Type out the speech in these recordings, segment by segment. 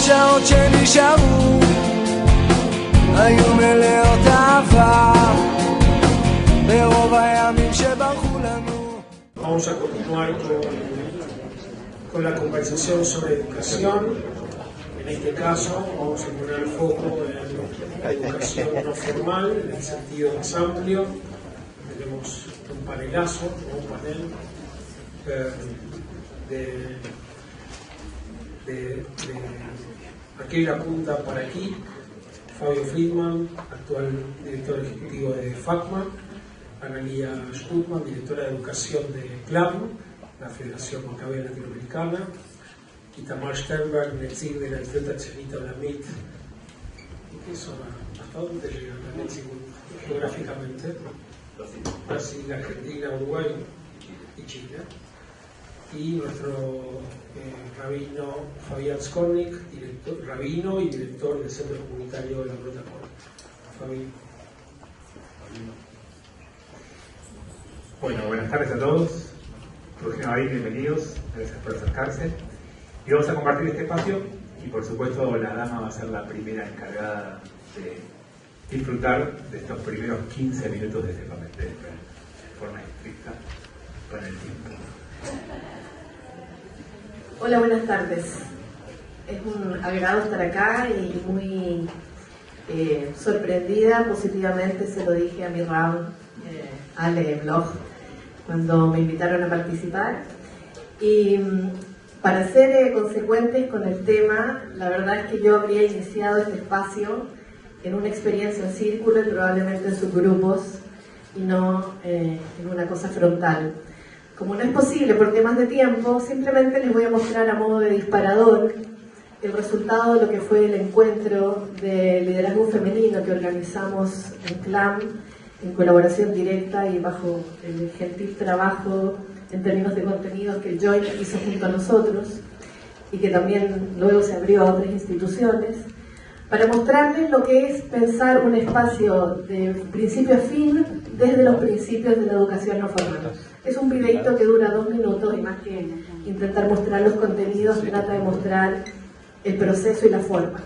השעות שנשארו היו מלאות אהבה ברוב הימים שברחו לנו. Vamos a continuar con la conversación sobre educación. En este caso vamos a poner el foco en la educación no formal, en el sentido más amplio. Tenemos un panelazo, un panel de aquella punta para aquí. Fabio Friedman, actual director ejecutivo de FACMA, Analia Stutman, directora de educación de CLAM, la Federación Macabea Latinoamericana, y Tamar Sternberg, Netzik de la Instituta Tzionit Olamit. ¿Hasta dónde llega la Netzik geográficamente? Brasil, Argentina, Uruguay y Chile. Y nuestro rabino Fabián Skornik, rabino y director del Centro Comunitario de la Plataforma. Fabián. Bueno, buenas tardes a todos. Rugino David, bienvenidos. Gracias por acercarse. Y vamos a compartir este espacio y por supuesto la dama va a ser la primera encargada de disfrutar de estos primeros 15 minutos de este papel, de forma estricta con el tiempo. Hola, buenas tardes. Es un agrado estar acá y muy sorprendida positivamente, se lo dije a mi Ram, Ale Bloch, cuando me invitaron a participar. Y para ser consecuentes con el tema, la verdad es que yo habría iniciado este espacio en una experiencia en círculo y probablemente en subgrupos y no en una cosa frontal. Como no es posible por temas de tiempo, simplemente les voy a mostrar a modo de disparador el resultado de lo que fue el encuentro de liderazgo femenino que organizamos en CLAM en colaboración directa y bajo el gentil trabajo en términos de contenidos que el Joint hizo junto a nosotros y que también luego se abrió a otras instituciones, para mostrarles lo que es pensar un espacio de principio a fin desde los principios de la educación no formal. Es un videito que dura 2 minutos y más que intentar mostrar los contenidos, trata de mostrar el proceso y la forma.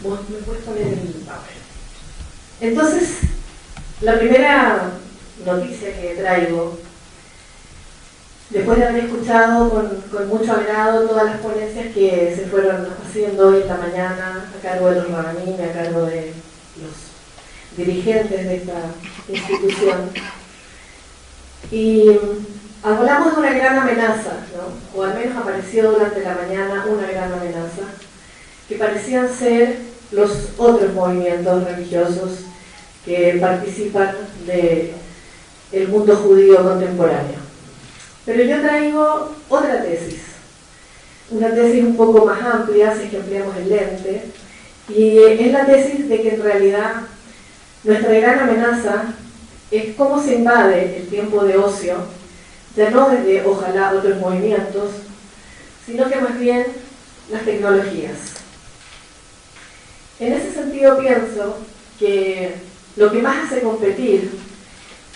¿Me puedes poner el papel? Entonces, la primera noticia que traigo, después de haber escuchado con mucho agrado todas las ponencias que se fueron haciendo hoy en la mañana a cargo de los Rabanim y a cargo de los dirigentes de esta institución, y hablamos de una gran amenaza, ¿no? O al menos apareció durante la mañana una gran amenaza, que parecían ser los otros movimientos religiosos que participan del mundo judío contemporáneo. Pero yo traigo otra tesis, una tesis un poco más amplia, si es que ampliamos el lente, y es la tesis de que en realidad nuestra gran amenaza es cómo se invade el tiempo de ocio, ya no desde, ojalá, otros movimientos, sino que más bien las tecnologías. En ese sentido pienso que lo que más hace competir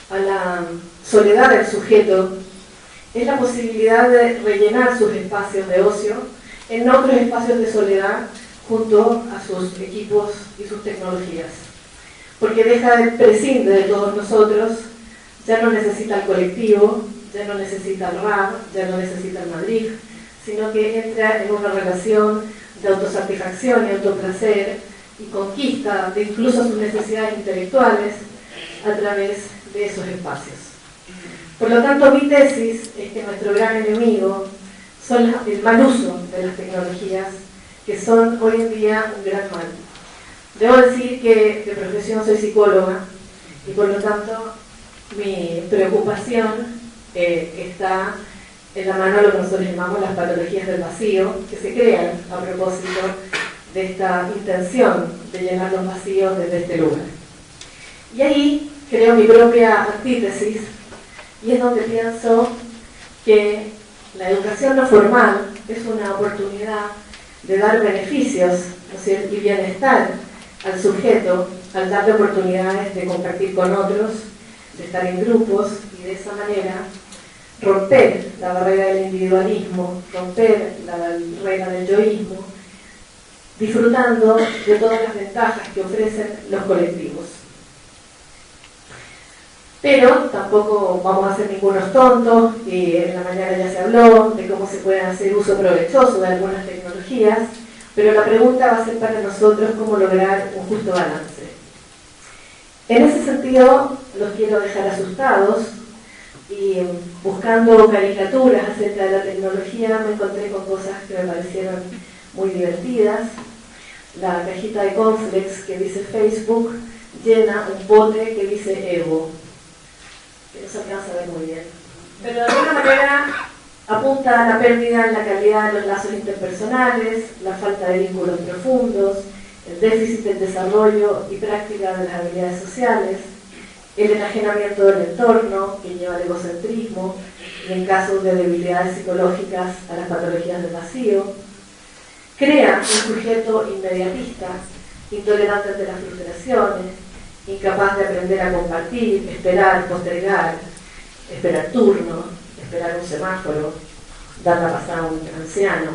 a la soledad del sujeto es la posibilidad de rellenar sus espacios de ocio en otros espacios de soledad junto a sus equipos y sus tecnologías. Porque prescinde de todos nosotros, ya no necesita el colectivo, ya no necesita el rap, ya no necesita el Madrid, sino que entra en una relación de autosatisfacción y autoplacer y conquista de incluso sus necesidades intelectuales a través de esos espacios. Por lo tanto, mi tesis es que nuestro gran enemigo son el mal uso de las tecnologías, que son hoy en día un gran mal. Debo decir que de profesión soy psicóloga y por lo tanto mi preocupación está en la mano de lo que nosotros llamamos las patologías del vacío, que se crean a propósito de esta intención de llenar los vacíos desde este lugar. Y ahí creo mi propia antítesis, y es donde pienso que la educación no formal es una oportunidad de dar beneficios, ¿no es cierto?, y bienestar al sujeto, al darle oportunidades de compartir con otros, de estar en grupos, y de esa manera romper la barrera del individualismo, romper la barrera del yoísmo, disfrutando de todas las ventajas que ofrecen los colectivos. Pero tampoco vamos a ser ningunos tontos, y en la mañana ya se habló de cómo se puede hacer uso provechoso de algunas tecnologías, pero la pregunta va a ser para nosotros cómo lograr un justo balance. En ese sentido, los quiero dejar asustados, y buscando caricaturas acerca de la tecnología me encontré con cosas que me parecieron muy divertidas. La cajita de cornflakes que dice Facebook llena un bote que dice Evo, que no se alcanza a ver muy bien, pero de alguna manera apunta a la pérdida en la calidad de los lazos interpersonales, la falta de vínculos profundos, el déficit del desarrollo y práctica de las habilidades sociales, el enajenamiento del entorno que lleva al egocentrismo y en casos de debilidades psicológicas a las patologías del vacío. Crea un sujeto inmediatista, intolerante ante las frustraciones, incapaz de aprender a compartir, esperar, postergar, esperar turno, esperar un semáforo, dar la pasada a un anciano.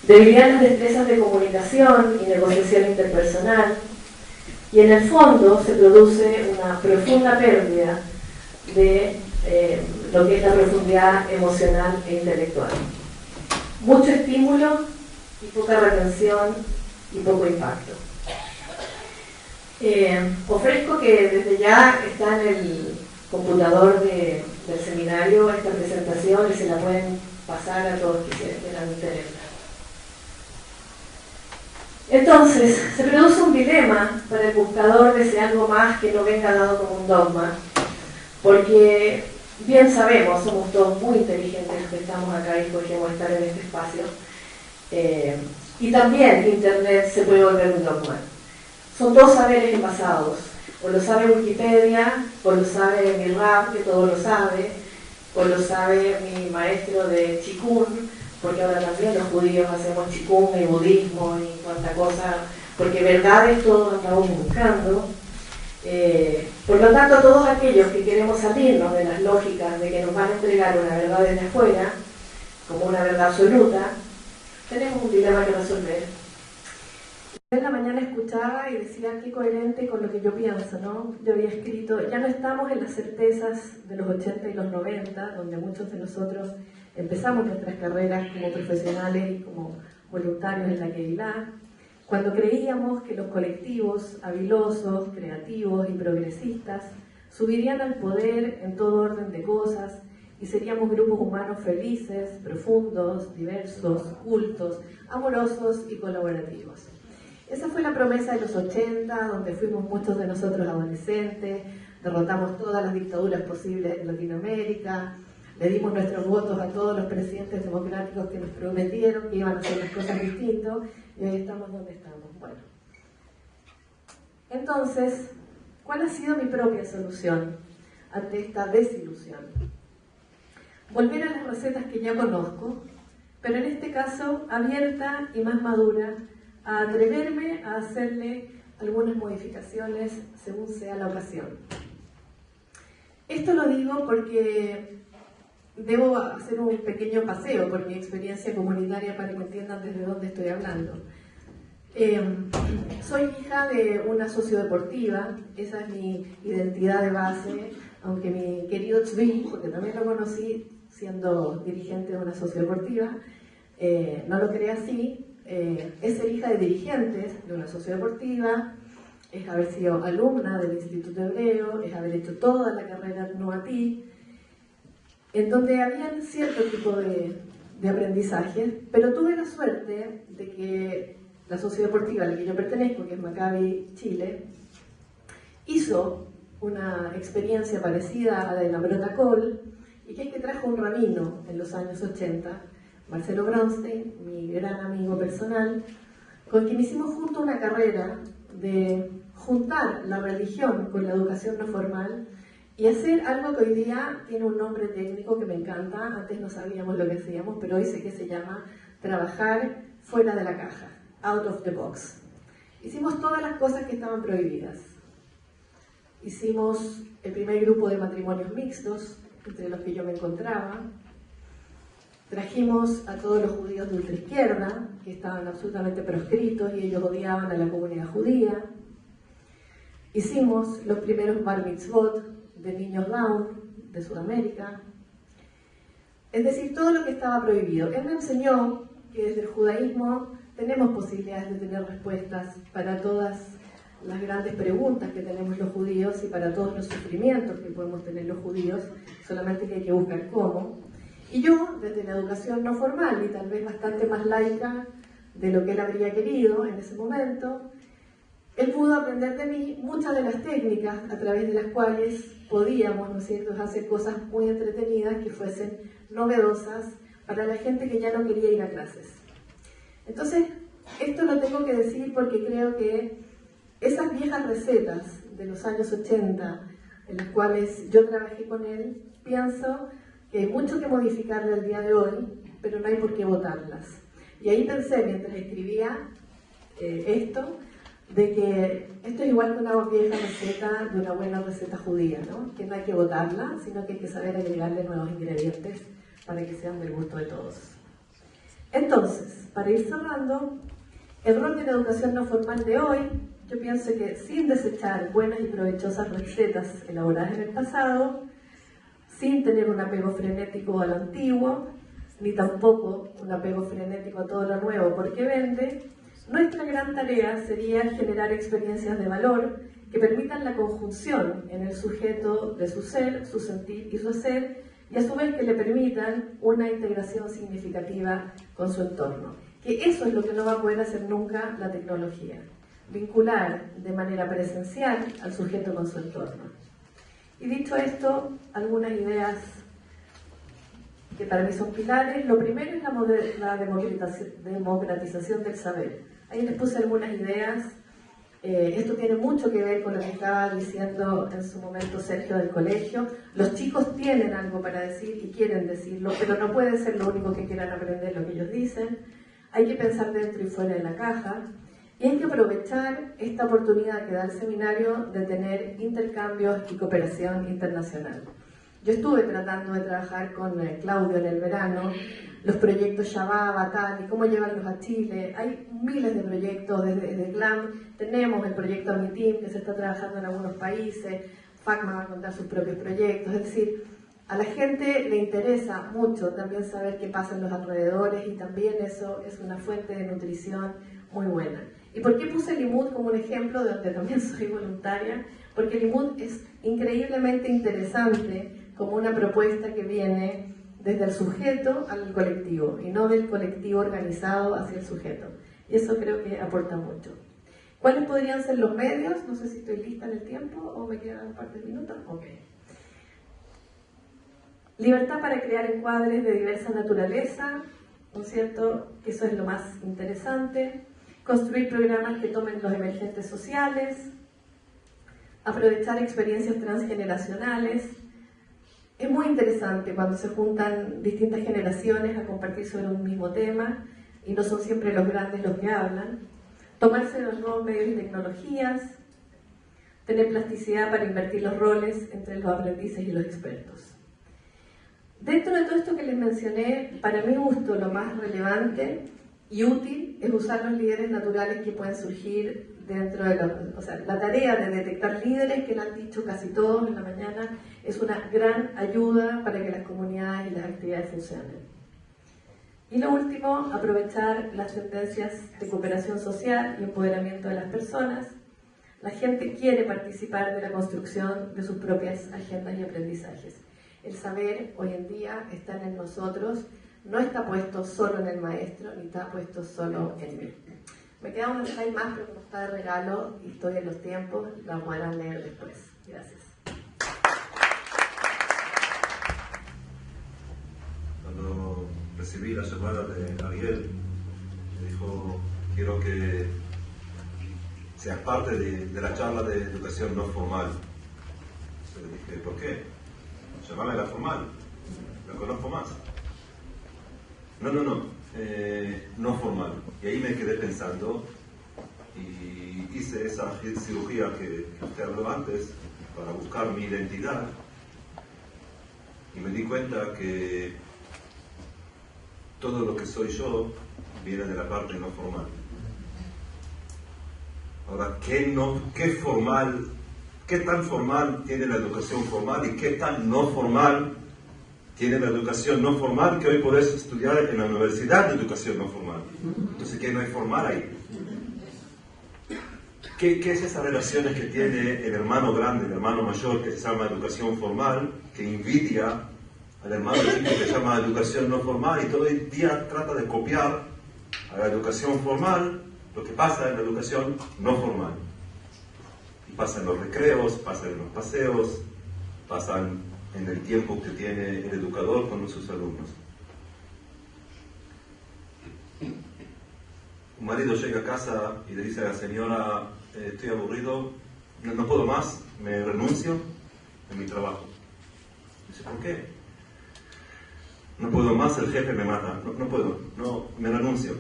Debilidad en las destrezas de comunicación y negociación interpersonal, y en el fondo se produce una profunda pérdida de lo que es la profundidad emocional e intelectual. Mucho estímulo y poca retención y poco impacto. Ofrezco que desde ya está en el computador del seminario esta presentación y se la pueden pasar a todos que quieran tenerla. Entonces, se produce un dilema para el buscador de si algo más que no venga dado como un dogma, porque bien sabemos, somos todos muy inteligentes los que estamos acá y podríamos estar en este espacio, y también Internet se puede volver un dogma. Son dos saberes envasados, o lo sabe Wikipedia, o lo sabe mi rap, que todo lo sabe, o lo sabe mi maestro de Chikun, porque ahora también los judíos hacemos chikung y budismo y cuanta cosa, porque verdades todos andamos buscando. Por lo tanto, todos aquellos que queremos salirnos de las lógicas de que nos van a entregar una verdad desde afuera, como una verdad absoluta, tenemos un dilema que resolver. En la mañana escuchaba y decía qué coherente con lo que yo pienso, ¿no? Yo había escrito, ya no estamos en las certezas de los 80 y los 90, donde muchos de nosotros empezamos nuestras carreras como profesionales y como voluntarios en la Keilah, cuando creíamos que los colectivos habilosos, creativos y progresistas subirían al poder en todo orden de cosas y seríamos grupos humanos felices, profundos, diversos, cultos, amorosos y colaborativos. Esa fue la promesa de los 80, donde fuimos muchos de nosotros adolescentes, derrotamos todas las dictaduras posibles en Latinoamérica, le dimos nuestros votos a todos los presidentes democráticos que nos prometieron que iban a hacer las cosas distintas, y hoy estamos donde estamos. Bueno, entonces, ¿cuál ha sido mi propia solución ante esta desilusión? Volver a las recetas que ya conozco, pero en este caso abierta y más madura, a atreverme a hacerle algunas modificaciones según sea la ocasión. Esto lo digo porque debo hacer un pequeño paseo por mi experiencia comunitaria para que entiendan desde dónde estoy hablando. Soy hija de una sociodeportiva, esa es mi identidad de base, aunque mi querido Tzvi, porque también lo conocí siendo dirigente de una sociodeportiva, no lo cree así. Es ser hija de dirigentes de una sociodeportiva, es haber sido alumna del Instituto Hebreo, es haber hecho toda la carrera Nuati, en donde había cierto tipo de aprendizaje, pero tuve la suerte de que la sociodeportiva a la que yo pertenezco, que es Maccabi Chile, hizo una experiencia parecida a la de la Brotacol, y que es que trajo un rabino en los años 80, Marcelo Bronstein, mi gran amigo personal, con quien hicimos juntos una carrera de juntar la religión con la educación no formal y hacer algo que hoy día tiene un nombre técnico que me encanta. Antes no sabíamos lo que hacíamos, pero hoy sé que se llama trabajar fuera de la caja, out of the box. Hicimos todas las cosas que estaban prohibidas. Hicimos el primer grupo de matrimonios mixtos, entre los que yo me encontraba. Trajimos a todos los judíos de ultraizquierda, que estaban absolutamente proscritos y ellos odiaban a la comunidad judía. Hicimos los primeros bar mitzvot de niños down de Sudamérica. Es decir, todo lo que estaba prohibido. Él me enseñó que desde el judaísmo tenemos posibilidades de tener respuestas para todas las grandes preguntas que tenemos los judíos y para todos los sufrimientos que podemos tener los judíos, solamente que hay que buscar cómo. Y yo, desde la educación no formal y tal vez bastante más laica de lo que él habría querido en ese momento, él pudo aprender de mí muchas de las técnicas a través de las cuales podíamos, ¿no es cierto?, hacer cosas muy entretenidas que fuesen novedosas para la gente que ya no quería ir a clases. Entonces, esto lo tengo que decir porque creo que esas viejas recetas de los años 80, en las cuales yo trabajé con él, pienso que hay mucho que modificarle al día de hoy, pero no hay por qué votarlas. Y ahí pensé, mientras escribía esto, de que esto es igual que una vieja receta de una buena receta judía, ¿no? Que no hay que votarla, sino que hay que saber agregarle nuevos ingredientes para que sean del gusto de todos. Entonces, para ir cerrando, el rol de la educación no formal de hoy, yo pienso que sin desechar buenas y provechosas recetas elaboradas en el pasado, sin tener un apego frenético a lo antiguo, ni tampoco un apego frenético a todo lo nuevo porque vende, nuestra gran tarea sería generar experiencias de valor que permitan la conjunción en el sujeto de su ser, su sentir y su hacer, y a su vez que le permitan una integración significativa con su entorno. Que eso es lo que no va a poder hacer nunca la tecnología, vincular de manera presencial al sujeto con su entorno. Y dicho esto, algunas ideas que para mí son pilares. Lo primero es la democratización del saber. Ahí les puse algunas ideas. Esto tiene mucho que ver con lo que estaba diciendo en su momento Sergio del colegio. Los chicos tienen algo para decir y quieren decirlo, pero no puede ser lo único que quieran aprender lo que ellos dicen. Hay que pensar dentro y fuera de la caja. Y hay que aprovechar esta oportunidad que da el seminario de tener intercambios y cooperación internacional. Yo estuve tratando de trabajar con Claudio en el verano los proyectos Shabbat, Batali, cómo llevarlos a Chile. Hay miles de proyectos desde GLAM. Tenemos el proyecto Amitim, que se está trabajando en algunos países. FACMA va a contar sus propios proyectos. Es decir, a la gente le interesa mucho también saber qué pasa en los alrededores, y también eso es una fuente de nutrición muy buena. ¿Y por qué puse Limud como un ejemplo de donde también soy voluntaria? Porque Limud es increíblemente interesante como una propuesta que viene desde el sujeto al colectivo y no del colectivo organizado hacia el sujeto. Y eso creo que aporta mucho. ¿Cuáles podrían ser los medios? No sé si estoy lista en el tiempo o me quedan un par de minutos. Ok. Libertad para crear encuadres de diversa naturaleza, ¿no es cierto? Que eso es lo más interesante. Construir programas que tomen los emergentes sociales. Aprovechar experiencias transgeneracionales. Es muy interesante cuando se juntan distintas generaciones a compartir sobre un mismo tema y no son siempre los grandes los que hablan. Tomarse los nuevos medios y tecnologías. Tener plasticidad para invertir los roles entre los aprendices y los expertos. Dentro de todo esto que les mencioné, para mi gusto lo más relevante y útil es usar los líderes naturales que pueden surgir dentro de la tarea de detectar líderes, que lo han dicho casi todos en la mañana, es una gran ayuda para que las comunidades y las actividades funcionen. Y lo último, aprovechar las tendencias de cooperación social y empoderamiento de las personas. La gente quiere participar de la construcción de sus propias agendas y aprendizajes. El saber hoy en día está en nosotros, no está puesto solo en el maestro, ni está puesto solo en mí. Me queda un slide más, pero como está de regalo y estoy en los tiempos, la podrán leer después. Gracias. Cuando recibí la llamada de Ariel, me dijo, quiero que seas parte de la charla de educación no formal. Yo le dije, ¿por qué? Llamame a la formal, la conozco más. No formal. Y ahí me quedé pensando y hice esa cirugía que usted habló antes para buscar mi identidad, y me di cuenta que todo lo que soy yo viene de la parte no formal. Ahora, ¿qué tan formal tiene la educación formal y qué tan no formal tiene la educación no formal, que hoy podés estudiar en la Universidad de Educación No Formal? Entonces, ¿qué no hay formal ahí? ¿Qué es esas relaciones que tiene el hermano grande, el hermano mayor, que se llama educación formal, que envidia al hermano chico que se llama educación no formal, y todo el día trata de copiar a la educación formal lo que pasa en la educación no formal? Y pasa en los recreos, pasa en los paseos, pasan en el tiempo que tiene el educador con sus alumnos. Un marido llega a casa y le dice a la señora, estoy aburrido, no puedo más, me renuncio en mi trabajo. Dice, ¿por qué? No puedo más, el jefe me mata, no puedo, me renuncio.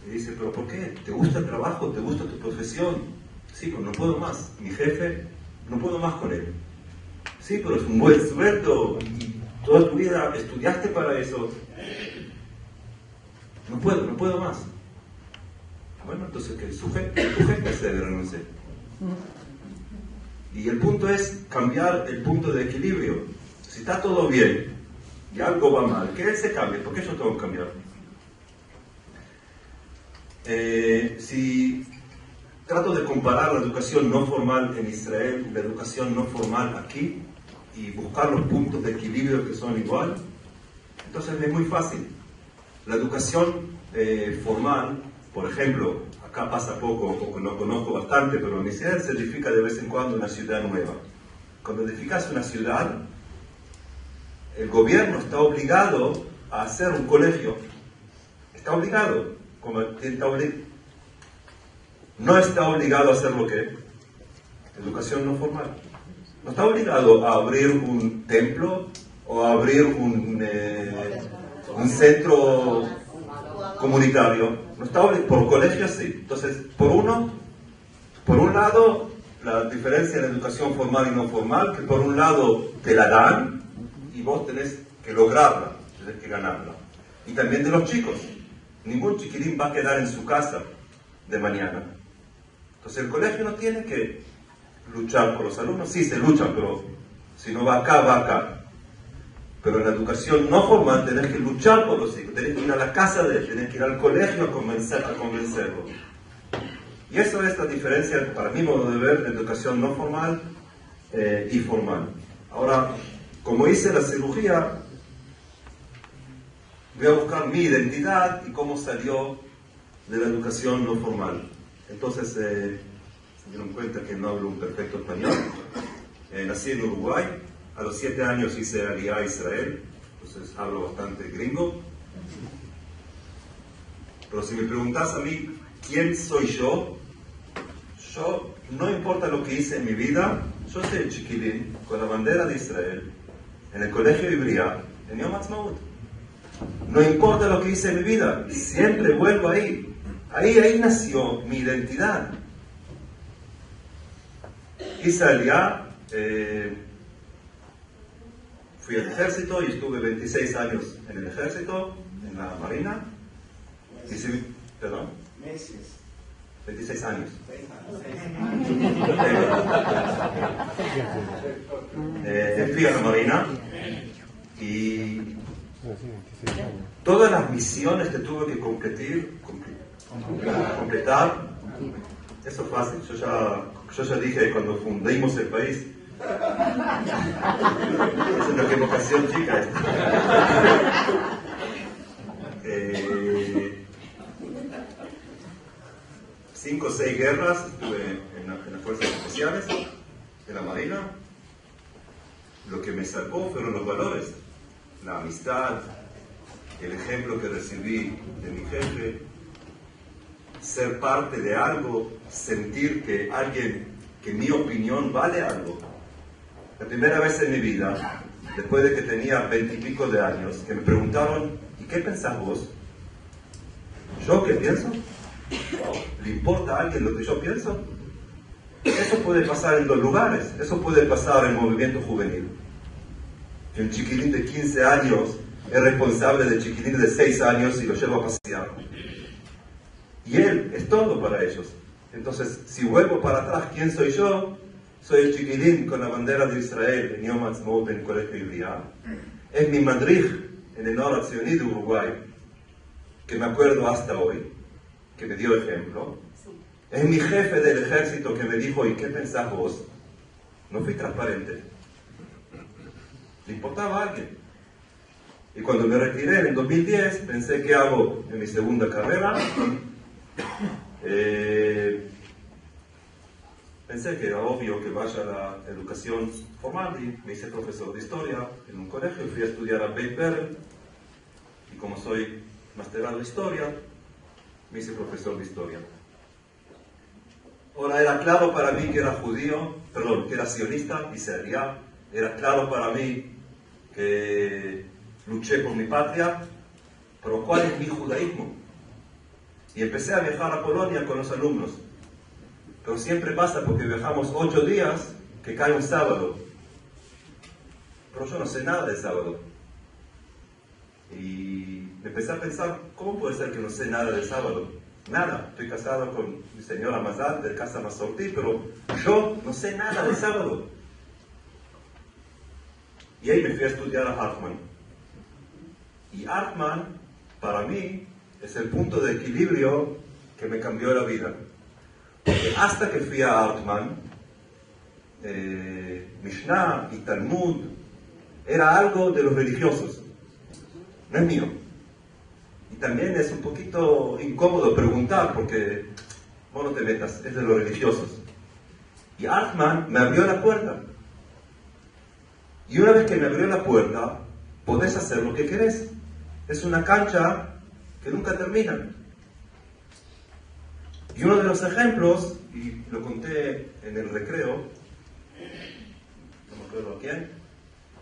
Y dice, ¿pero por qué? ¿Te gusta el trabajo? ¿Te gusta tu profesión? Sí, pues no puedo más, mi jefe, no puedo más con él. Sí, pero es un buen sueldo y toda tu vida estudiaste para eso. No puedo más. Bueno, entonces que tu jefe se debe renunciar. Y el punto es cambiar el punto de equilibrio. Si está todo bien y algo va mal, que él se cambie, ¿por qué yo tengo que cambiar? Si trato de comparar la educación no formal en Israel y la educación no formal aquí, y buscar los puntos de equilibrio que son igual, entonces es muy fácil. La educación formal, por ejemplo, acá pasa poco, porque no conozco bastante, pero en Israel se edifica de vez en cuando una ciudad nueva. Cuando edificas una ciudad, el gobierno está obligado a hacer un colegio. Está obligado. No está obligado a hacer lo que educación no formal. No está obligado a abrir un templo o a abrir un centro comunitario. No está obligado, por colegios sí. Entonces, por un lado, la diferencia en educación formal y no formal, que por un lado te la dan y vos tenés que lograrla, tenés que ganarla. y también de los chicos. Ningún chiquilín va a quedar en su casa de mañana. Entonces el colegio no tiene que luchar por los alumnos. Sí, se lucha, pero si no va acá, va acá. Pero en la educación no formal tenés que luchar por los hijos, tenés que ir a la casa de él, tenés que ir al colegio a convencerlo. Y eso es la diferencia, para mi modo de ver, de educación no formal y formal. Ahora, como hice la cirugía, voy a buscar mi identidad y cómo salió de la educación no formal. Entonces, se dieron cuenta que no hablo un perfecto español. Nací en Uruguay. A los 7 años hice Aliyá a Israel, entonces hablo bastante gringo. Pero si me preguntas a mí, ¿quién soy yo? Yo, no importa lo que hice en mi vida, yo soy el chiquilín con la bandera de Israel, en el colegio Ivriá, en Yom Ha'atzmaut. No importa lo que hice en mi vida, siempre vuelvo ahí. Ahí nació mi identidad. Hice Aliyá, fui al ejército y estuve 26 años en el ejército, en la marina. ¿Perdón? Meses. 26 años. Fui a la marina y todas las misiones que tuve que completar, eso es fácil. Yo ya dije cuando fundimos el país. Es una equivocación chica esta. 5 o 6 guerras estuve en las fuerzas especiales, en la marina. Lo que me salvó fueron los valores, la amistad, el ejemplo que recibí de mi jefe, ser parte de algo, sentir que mi opinión vale algo. La primera vez en mi vida, después de que tenía 20 y pico de años, que me preguntaron, ¿y qué pensás vos? ¿Yo qué pienso? ¿Le importa a alguien lo que yo pienso? Eso puede pasar en 2 lugares. Eso puede pasar en el movimiento juvenil. Que un chiquilín de 15 años es responsable del chiquilín de 6 años y lo lleva a pasear. Y él es todo para ellos. Entonces, si vuelvo para atrás, ¿quién soy yo? Soy el chiquilín con la bandera de Israel en Yom Ha'atzmaut en el colegio Ivriá. Es mi madrij en el Nora Tzioní de Uruguay, que me acuerdo hasta hoy, que me dio ejemplo. Es mi jefe del ejército que me dijo, ¿y qué pensás vos? No fui transparente. Le importaba a alguien. Y cuando me retiré en el 2010, pensé, ¿qué hago en mi segunda carrera? Pensé que era obvio que vaya a la educación formal y me hice profesor de historia en un colegio y fui a estudiar a Beit Berel. Y como soy masterado de historia, me hice profesor de historia. Ahora era claro para mí que era judío, que era sionista, hice Aliyá. Era claro para mí que luché por mi patria, pero ¿cuál es mi judaísmo? Y empecé a viajar a Polonia con los alumnos. Pero siempre pasa porque viajamos 8 días que cae un sábado. Pero yo no sé nada de sábado. Y empecé a pensar, ¿cómo puede ser que no sé nada de sábado? Nada. Estoy casado con mi señora Mazat de Casa Masortí, pero yo no sé nada de sábado. Y ahí me fui a estudiar a Hartman. Y Hartman, para mí, es el punto de equilibrio que me cambió la vida. Porque hasta que fui a Hartman, Mishnah y Talmud era algo de los religiosos, no es mío. Y también es un poquito incómodo preguntar porque vos no te metas, es de los religiosos. Y Hartman me abrió la puerta. Y una vez que me abrió la puerta, podés hacer lo que querés. Es una cancha que nunca termina. Y uno de los ejemplos, y lo conté en el recreo, no me acuerdo a quién,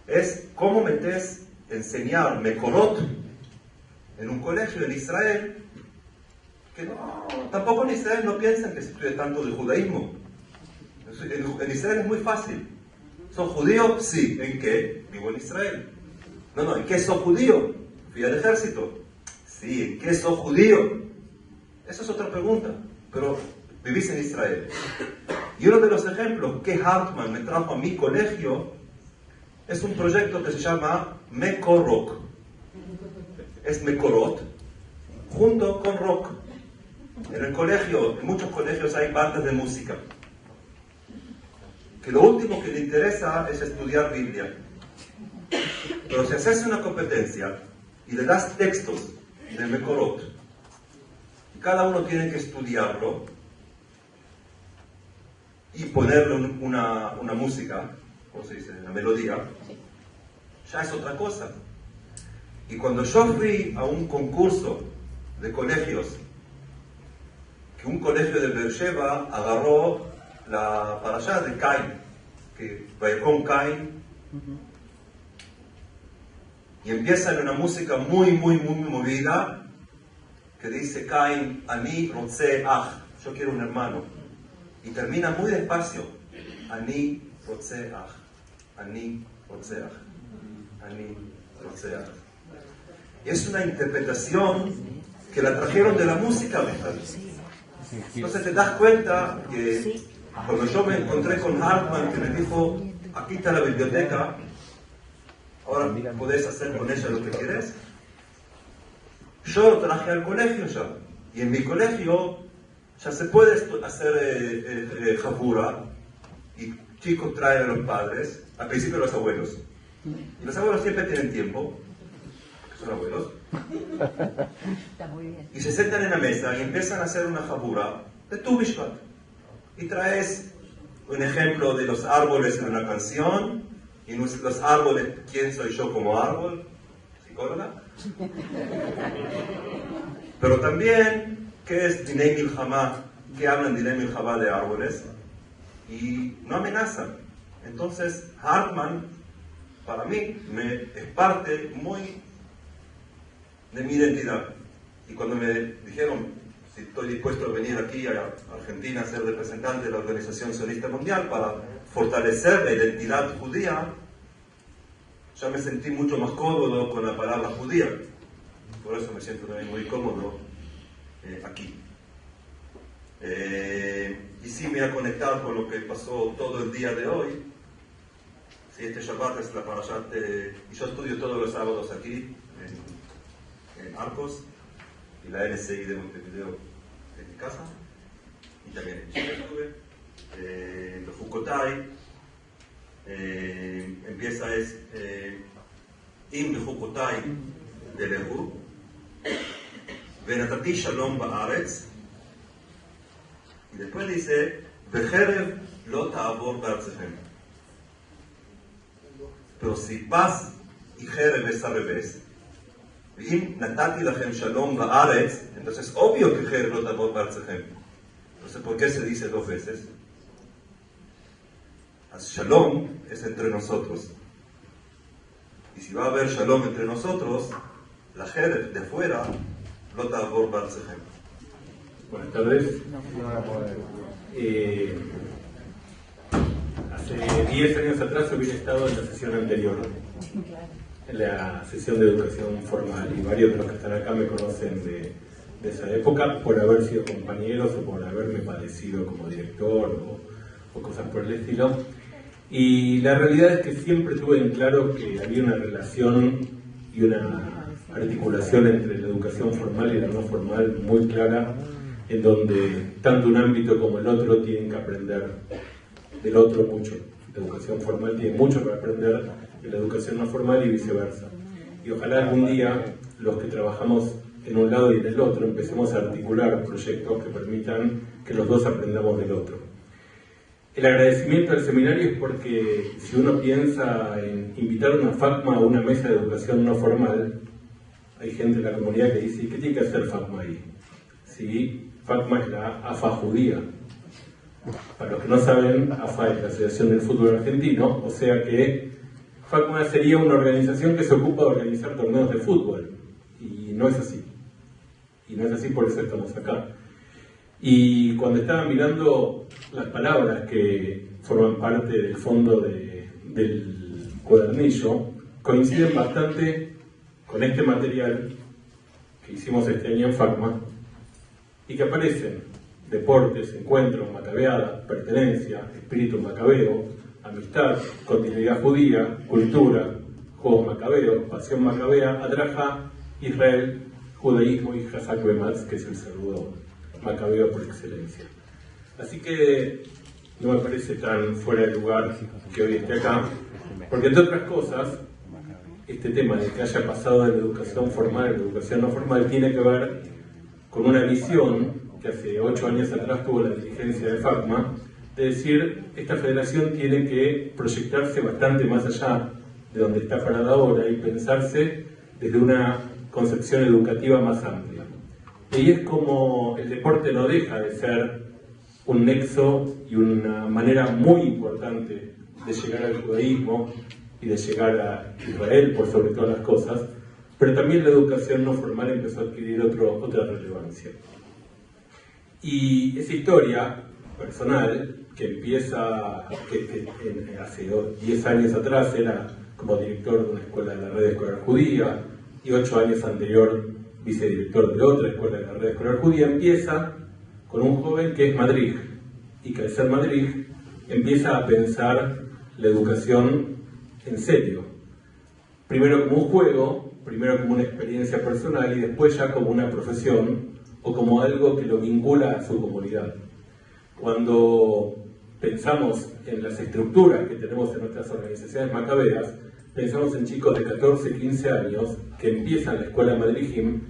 es cómo metes enseñar Mekorot en un colegio en Israel, que no, tampoco en Israel no piensan que se estudie tanto de judaísmo. En Israel es muy fácil. ¿Sos judío? Sí. ¿En qué? Vivo en Israel. No, ¿en qué sos judío? Fui al ejército. Sí, ¿qué sos judío? Esa es otra pregunta, pero vivís en Israel. Y uno de los ejemplos que Hartman me trajo a mi colegio es un proyecto que se llama Mekorot. Es Mekorot, junto con rock. En el colegio, en muchos colegios hay bandas de música, que lo último que le interesa es estudiar Biblia. Pero si haces una competencia y le das textos de Mekorot, y cada uno tiene que estudiarlo y ponerle una música, ¿cómo se dice? Una melodía, ya es otra cosa. Y cuando yo fui a un concurso de colegios, que un colegio de Beersheba agarró para allá de Caín, que va con Caín, y empieza en una música muy movida, que dice Caín, Ani rotze ach, yo quiero un hermano, y termina muy despacio, Ani rotze ach, Ani rotze ach, Ani rotze ach. Y es una interpretación que la trajeron de la música metal. Entonces te das cuenta que cuando yo me encontré con Hartman, que me dijo, aquí está la biblioteca, ahora podés hacer con ella lo que querés. Yo lo traje al colegio ya, y en mi colegio ya se puede hacer javura, y chicos traen a los padres, al principio los abuelos. Y los abuelos siempre tienen tiempo, porque son abuelos. Y se sientan en la mesa y empiezan a hacer una javura de Tu Bishvat. Y traes un ejemplo de los árboles en una canción, y los árboles, ¿quién soy yo como árbol? ¿Psicóloga? Pero también, ¿qué es Dinei Milhamá? ¿Qué hablan Dinei Milhamá de árboles? Y no amenazan. Entonces, Hartman, para mí, es parte muy de mi identidad. Y cuando me dijeron si estoy dispuesto a venir aquí a Argentina a ser representante de la Organización Sionista Mundial para fortalecer la identidad judía, ya me sentí mucho más cómodo con la palabra judía. Por eso me siento también muy cómodo aquí. Y sí me voy a conectar con lo que pasó todo el día de hoy. Sí, este Shabbat es la Parashat, y yo estudio todos los sábados aquí en Arcos, y la NCI de Montevideo en mi casa, y también en Chile estuve. Los Fukotai empieza Im Bechukotai Delehu Venatati Shalom Baaretz, y después dice Vecherev lo ta'avor be'artzachem. Pero si paz y Jereb es al revés, Natati lachem shalom ba'aretz, entonces obvio que Jereb lo ta'avor be'artzachem. Entonces, ¿por qué se dice dos veces? Shalom es entre nosotros. Y si va a haber shalom entre nosotros, la Jereb de afuera lo ta'avor be'artzachem. Buenas tardes. Hace 10 años atrás hubiera estado en la sesión anterior, en la sesión de educación formal, y varios de los que están acá me conocen de esa época por haber sido compañeros o por haberme padecido como director o cosas por el estilo. Y la realidad es que siempre tuve en claro que había una relación y una articulación entre la educación formal y la no formal muy clara, en donde tanto un ámbito como el otro tienen que aprender del otro mucho. La educación formal tiene mucho que aprender de la educación no formal y viceversa. Y ojalá algún día los que trabajamos en un lado y en el otro empecemos a articular proyectos que permitan que los dos aprendamos del otro. El agradecimiento al seminario es porque si uno piensa en invitar a una FACMA a una mesa de educación no formal, hay gente en la comunidad que dice, ¿qué tiene que hacer FACMA ahí? Sí, FACMA es la AFA judía. Para los que no saben, AFA es la Asociación del Fútbol Argentino, o sea que FACMA sería una organización que se ocupa de organizar torneos de fútbol. Y no es así. Y no es así, por eso estamos acá. Y cuando estaba mirando las palabras que forman parte del fondo del cuadernillo, coinciden bastante con este material que hicimos este año en FACMA y que aparecen deportes, encuentros, macabeada, pertenencia, espíritu macabeo, amistad, continuidad judía, cultura, juegos macabeos, pasión macabea, adraja, Israel, judaísmo y Hazak Bematz, que es el saludo macabeo por excelencia. Así que no me parece tan fuera de lugar que hoy esté acá, porque entre otras cosas, este tema de que haya pasado de la educación formal a la educación no formal tiene que ver con una visión que hace 8 años atrás tuvo la dirigencia de FACMA, de decir, esta federación tiene que proyectarse bastante más allá de donde está parada ahora y pensarse desde una concepción educativa más amplia. Y es como el deporte no deja de ser un nexo y una manera muy importante de llegar al judaísmo y de llegar a Israel por sobre todas las cosas, pero también la educación no formal empezó a adquirir otra relevancia. Y esa historia personal, que empieza, que hace 10 años atrás era como director de una escuela de la red escolar judía, y 8 años anterior vicedirector de otra escuela de la red escolar judía, empieza con un joven que es madrij, y que al ser madrij empieza a pensar la educación en serio. Primero como un juego, primero como una experiencia personal y después ya como una profesión o como algo que lo vincula a su comunidad. Cuando pensamos en las estructuras que tenemos en nuestras organizaciones macabeas, pensamos en chicos de 14, 15 años que empiezan la escuela Madrijim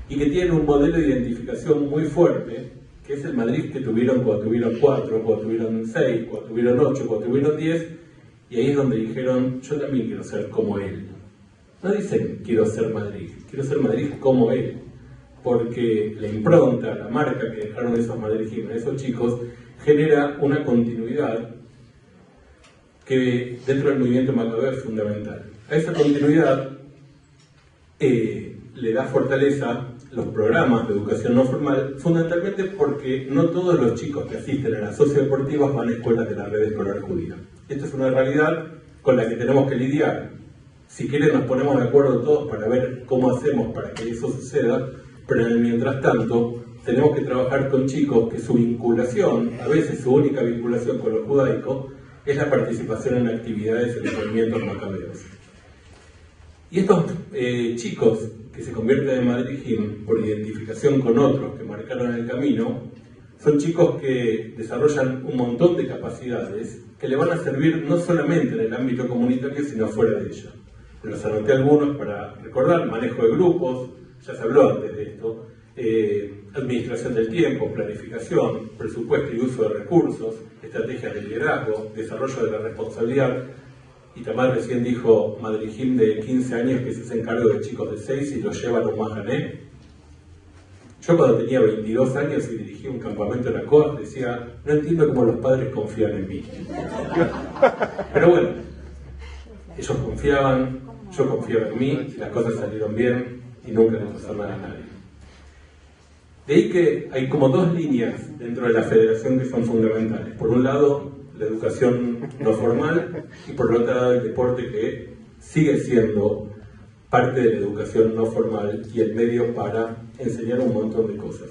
y que tienen un modelo de identificación muy fuerte, que es el Madrid que tuvieron cuando tuvieron 4, cuando tuvieron 6, cuando tuvieron 8, cuando tuvieron 10, y ahí es donde dijeron, yo también quiero ser como él. No dicen, quiero ser Madrid como él, porque la impronta, la marca que dejaron esos Madrijim, esos chicos, genera una continuidad que dentro del movimiento macabeo es fundamental. A esa continuidad le da fortaleza los programas de educación no formal, fundamentalmente porque no todos los chicos que asisten a las sociodeportivas van a escuelas de la red escolar judía. Esta es una realidad con la que tenemos que lidiar. Si quieren nos ponemos de acuerdo todos para ver cómo hacemos para que eso suceda, pero en el mientras tanto tenemos que trabajar con chicos que su vinculación, a veces su única vinculación con lo judaico, es la participación en actividades en los movimientos macabeos. Y estos chicos que se convierten en Madrijim por identificación con otros que marcaron el camino, son chicos que desarrollan un montón de capacidades que le van a servir no solamente en el ámbito comunitario, sino fuera de ella. Los anoté algunos para recordar: manejo de grupos, ya se habló antes de esto, administración del tiempo, planificación, presupuesto y uso de recursos, estrategias de liderazgo, desarrollo de la responsabilidad. Y Tamar recién dijo Madrijim de 15 años que se hace cargo de chicos de 6 y los lleva a los Mahané. Yo cuando tenía 22 años y dirigí un campamento en la COA decía, no entiendo cómo los padres confían en mí. Pero bueno, ellos confiaban, yo confiaba en mí, las cosas salieron bien y nunca les pasó nada a nadie. De ahí que hay como dos líneas dentro de la federación que son fundamentales. Por un lado, la educación no formal y por otro lado el deporte, que sigue siendo parte de la educación no formal y el medio para enseñar un montón de cosas.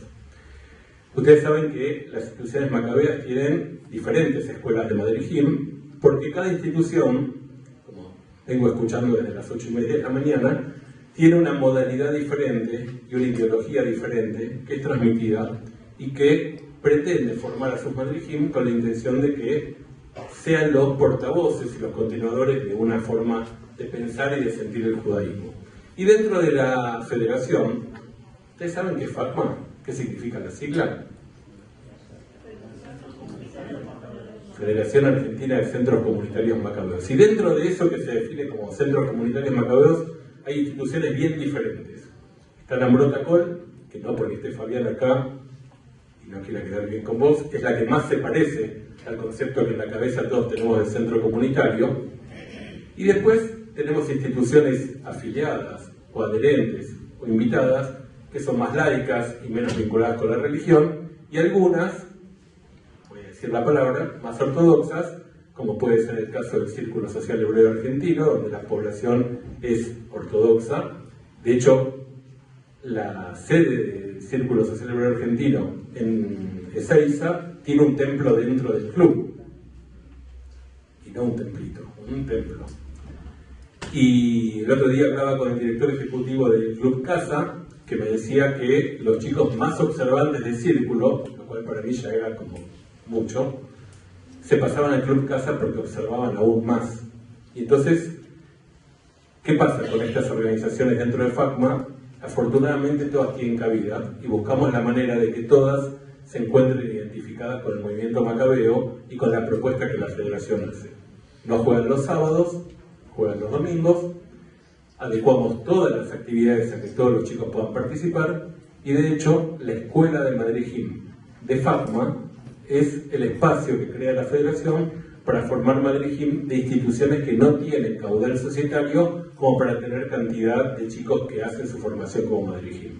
Ustedes saben que las instituciones macabeas tienen diferentes escuelas de Madrijim, porque cada institución, como vengo escuchando desde las 8:30 de la mañana, tiene una modalidad diferente y una ideología diferente que es transmitida y que pretende formar a sus Madrijim con la intención de que sean los portavoces y los continuadores de una forma de pensar y de sentir el judaísmo. Y dentro de la federación, ¿ustedes saben qué es FACMA? ¿Qué significa la sigla? Federación Argentina de Centros Comunitarios Macabeos. Y dentro de eso que se define como Centros Comunitarios Macabeos, hay instituciones bien diferentes. Está la Ambrotacol, que no porque esté Fabián acá y no quiera quedar bien con vos, es la que más se parece al concepto que en la cabeza todos tenemos del centro comunitario. Y después tenemos instituciones afiliadas o adherentes o invitadas que son más laicas y menos vinculadas con la religión, y algunas, voy a decir la palabra, más ortodoxas, como puede ser el caso del Círculo Social Hebreo Argentino, donde la población es ortodoxa. De hecho, la sede del Círculo Social Obrero Argentino en Ezeiza tiene un templo dentro del club. Y no un templito, un templo. Y el otro día hablaba con el director ejecutivo del Club Casa, que me decía que los chicos más observantes del círculo, lo cual para mí ya era como mucho, se pasaban al Club Casa porque observaban aún más. Y entonces, ¿qué pasa con estas organizaciones dentro de FACMA? Afortunadamente todas tienen cabida y buscamos la manera de que todas se encuentren identificadas con el movimiento macabeo y con la propuesta que la federación hace. No juegan los sábados, juegan los domingos, adecuamos todas las actividades a que todos los chicos puedan participar y de hecho la Escuela de Madrid-Gym de FACMA es el espacio que crea la federación para formar Madrid-Gym de instituciones que no tienen caudal societario como para tener cantidad de chicos que hacen su formación como Madrid-Gym.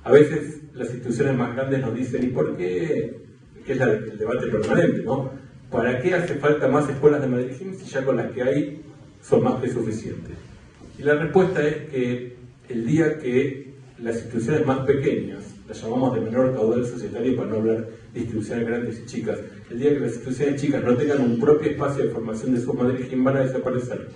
A veces las instituciones más grandes nos dicen, ¿y por qué? Que es el debate permanente, ¿no? ¿Para qué hace falta más escuelas de Madrid-Gym si ya con las que hay son más que suficientes? Y la respuesta es que el día que las instituciones más pequeñas, las llamamos de menor caudal societario para no hablar de instituciones grandes y chicas, el día que las instituciones chicas no tengan un propio espacio de formación de sus Madrid-Gym van a desaparecer.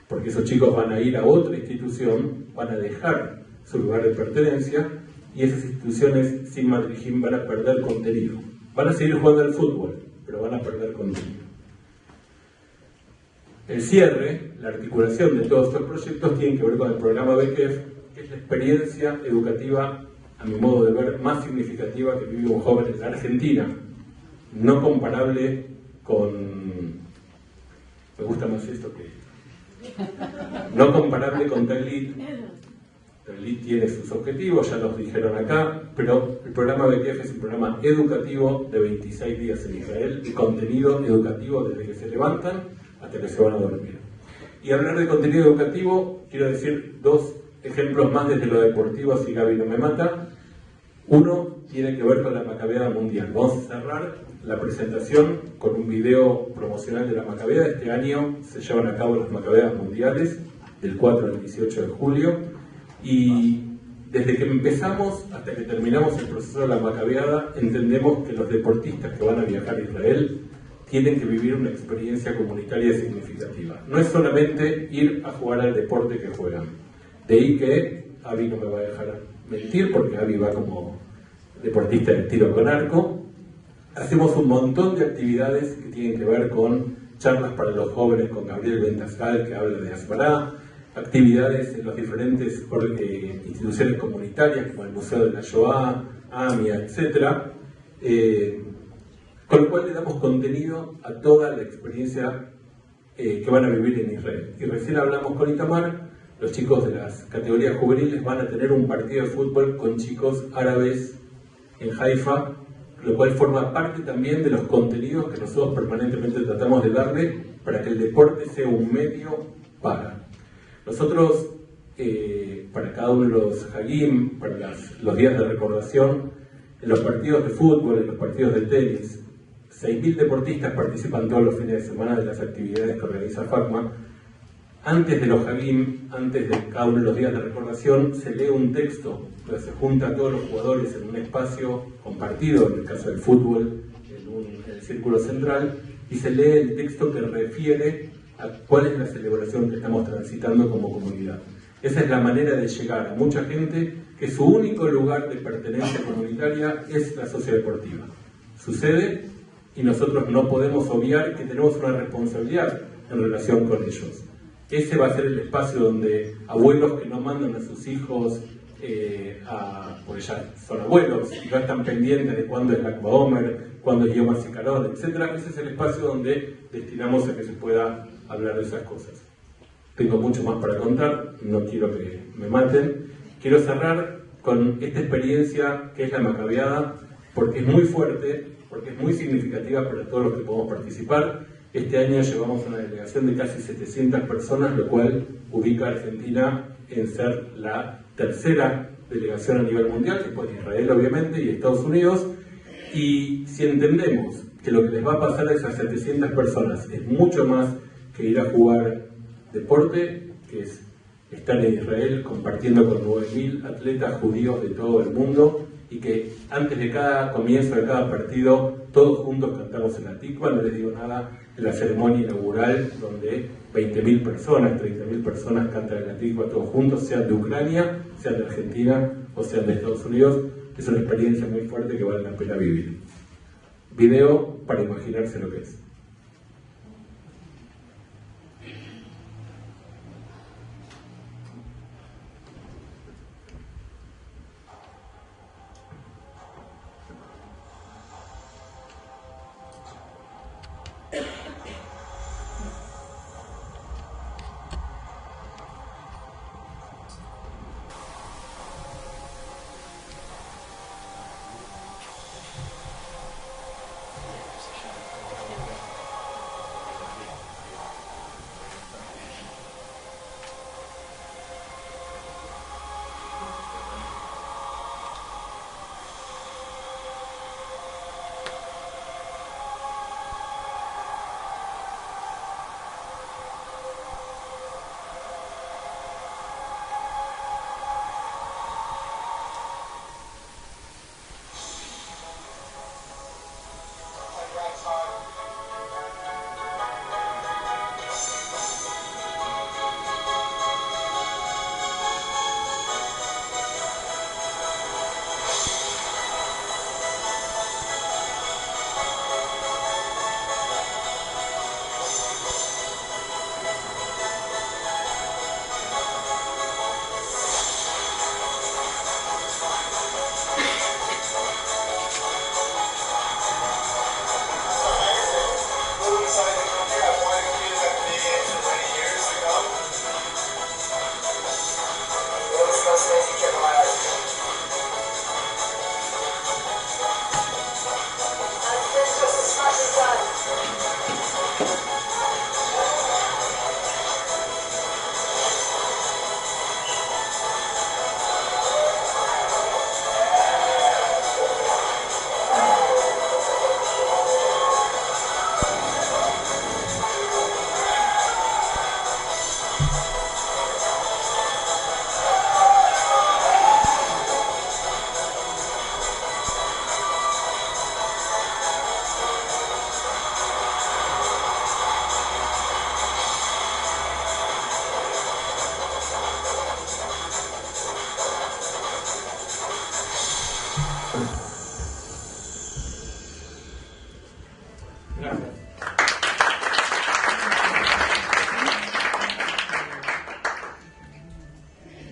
Porque esos chicos van a ir a otra institución, van a dejar su lugar de pertenencia y esas instituciones sin Madrid-Gym van a perder contenido. Van a seguir jugando al fútbol, pero van a perder contenido. El cierre, la articulación de todos estos proyectos tiene que ver con el programa BKF, que es la experiencia educativa, a mi modo de ver, más significativa que vive un joven en la Argentina, no comparable con... me gusta más esto que esto. No comparable con Taglit. Taglit tiene sus objetivos, ya los dijeron acá, pero el programa BKF es un programa educativo de 26 días en Israel, de contenido educativo desde que se levantan hasta que se van a dormir. Y hablar de contenido educativo, quiero decir dos ejemplos más desde lo deportivo, si Gaby no me mata. Uno tiene que ver con la Macabeada Mundial. Vamos a cerrar la presentación con un video promocional de la Macabeada. Este año se llevan a cabo las Macabeadas Mundiales, del 4 al 18 de julio. Y desde que empezamos hasta que terminamos el proceso de la Macabeada, entendemos que los deportistas que van a viajar a Israel tienen que vivir una experiencia comunitaria significativa. No es solamente ir a jugar al deporte que juegan. De ahí que Avi no me va a dejar mentir, porque Avi va como deportista de tiro con arco. Hacemos un montón de actividades que tienen que ver con charlas para los jóvenes con Gabriel Bentascal, que habla de Aspará, actividades en las diferentes instituciones comunitarias, como el Museo de la Shoah, AMIA, etc. Con lo cual le damos contenido a toda la experiencia que van a vivir en Israel. Y recién hablamos con Itamar, los chicos de las categorías juveniles van a tener un partido de fútbol con chicos árabes en Haifa, lo cual forma parte también de los contenidos que nosotros permanentemente tratamos de darle para que el deporte sea un medio para. Nosotros, para cada uno de los Hagim, para los días de recordación, en los partidos de fútbol, en los partidos de tenis, 6.000 deportistas participan todos los fines de semana de las actividades que organiza FACMA. Antes de los Hagim, antes de cada uno de los días de recordación, se lee un texto donde se junta a todos los jugadores en un espacio compartido, en el caso del fútbol, en el círculo central, y se lee el texto que refiere a cuál es la celebración que estamos transitando como comunidad. Esa es la manera de llegar a mucha gente que su único lugar de pertenencia comunitaria es la sociodeportiva. Sucede y nosotros no podemos obviar que tenemos una responsabilidad en relación con ellos. Ese va a ser el espacio donde abuelos que no mandan a sus hijos, porque ya son abuelos y no están pendientes de cuándo es la Akba Omer, cuándo es Yom HaZikaron, etc. Ese es el espacio donde destinamos a que se pueda hablar de esas cosas. Tengo mucho más para contar, no quiero que me maten. Quiero cerrar con esta experiencia que es la Macabeada, porque es muy fuerte, porque es muy significativa para todos los que podemos participar. Este año llevamos una delegación de casi 700 personas, lo cual ubica a Argentina en ser la tercera delegación a nivel mundial, después de Israel obviamente y Estados Unidos. Y si entendemos que lo que les va a pasar a esas 700 personas es mucho más que ir a jugar deporte, que es estar en Israel compartiendo con 9.000 atletas judíos de todo el mundo, y que antes de cada comienzo de cada partido todos juntos cantamos en la Tikva. No les digo nada de la ceremonia inaugural donde 20.000 personas, 30.000 personas cantan en la Tikva todos juntos, sean de Ucrania, sean de Argentina o sean de Estados Unidos. Es una experiencia muy fuerte que vale la pena vivir. Video para imaginarse lo que es.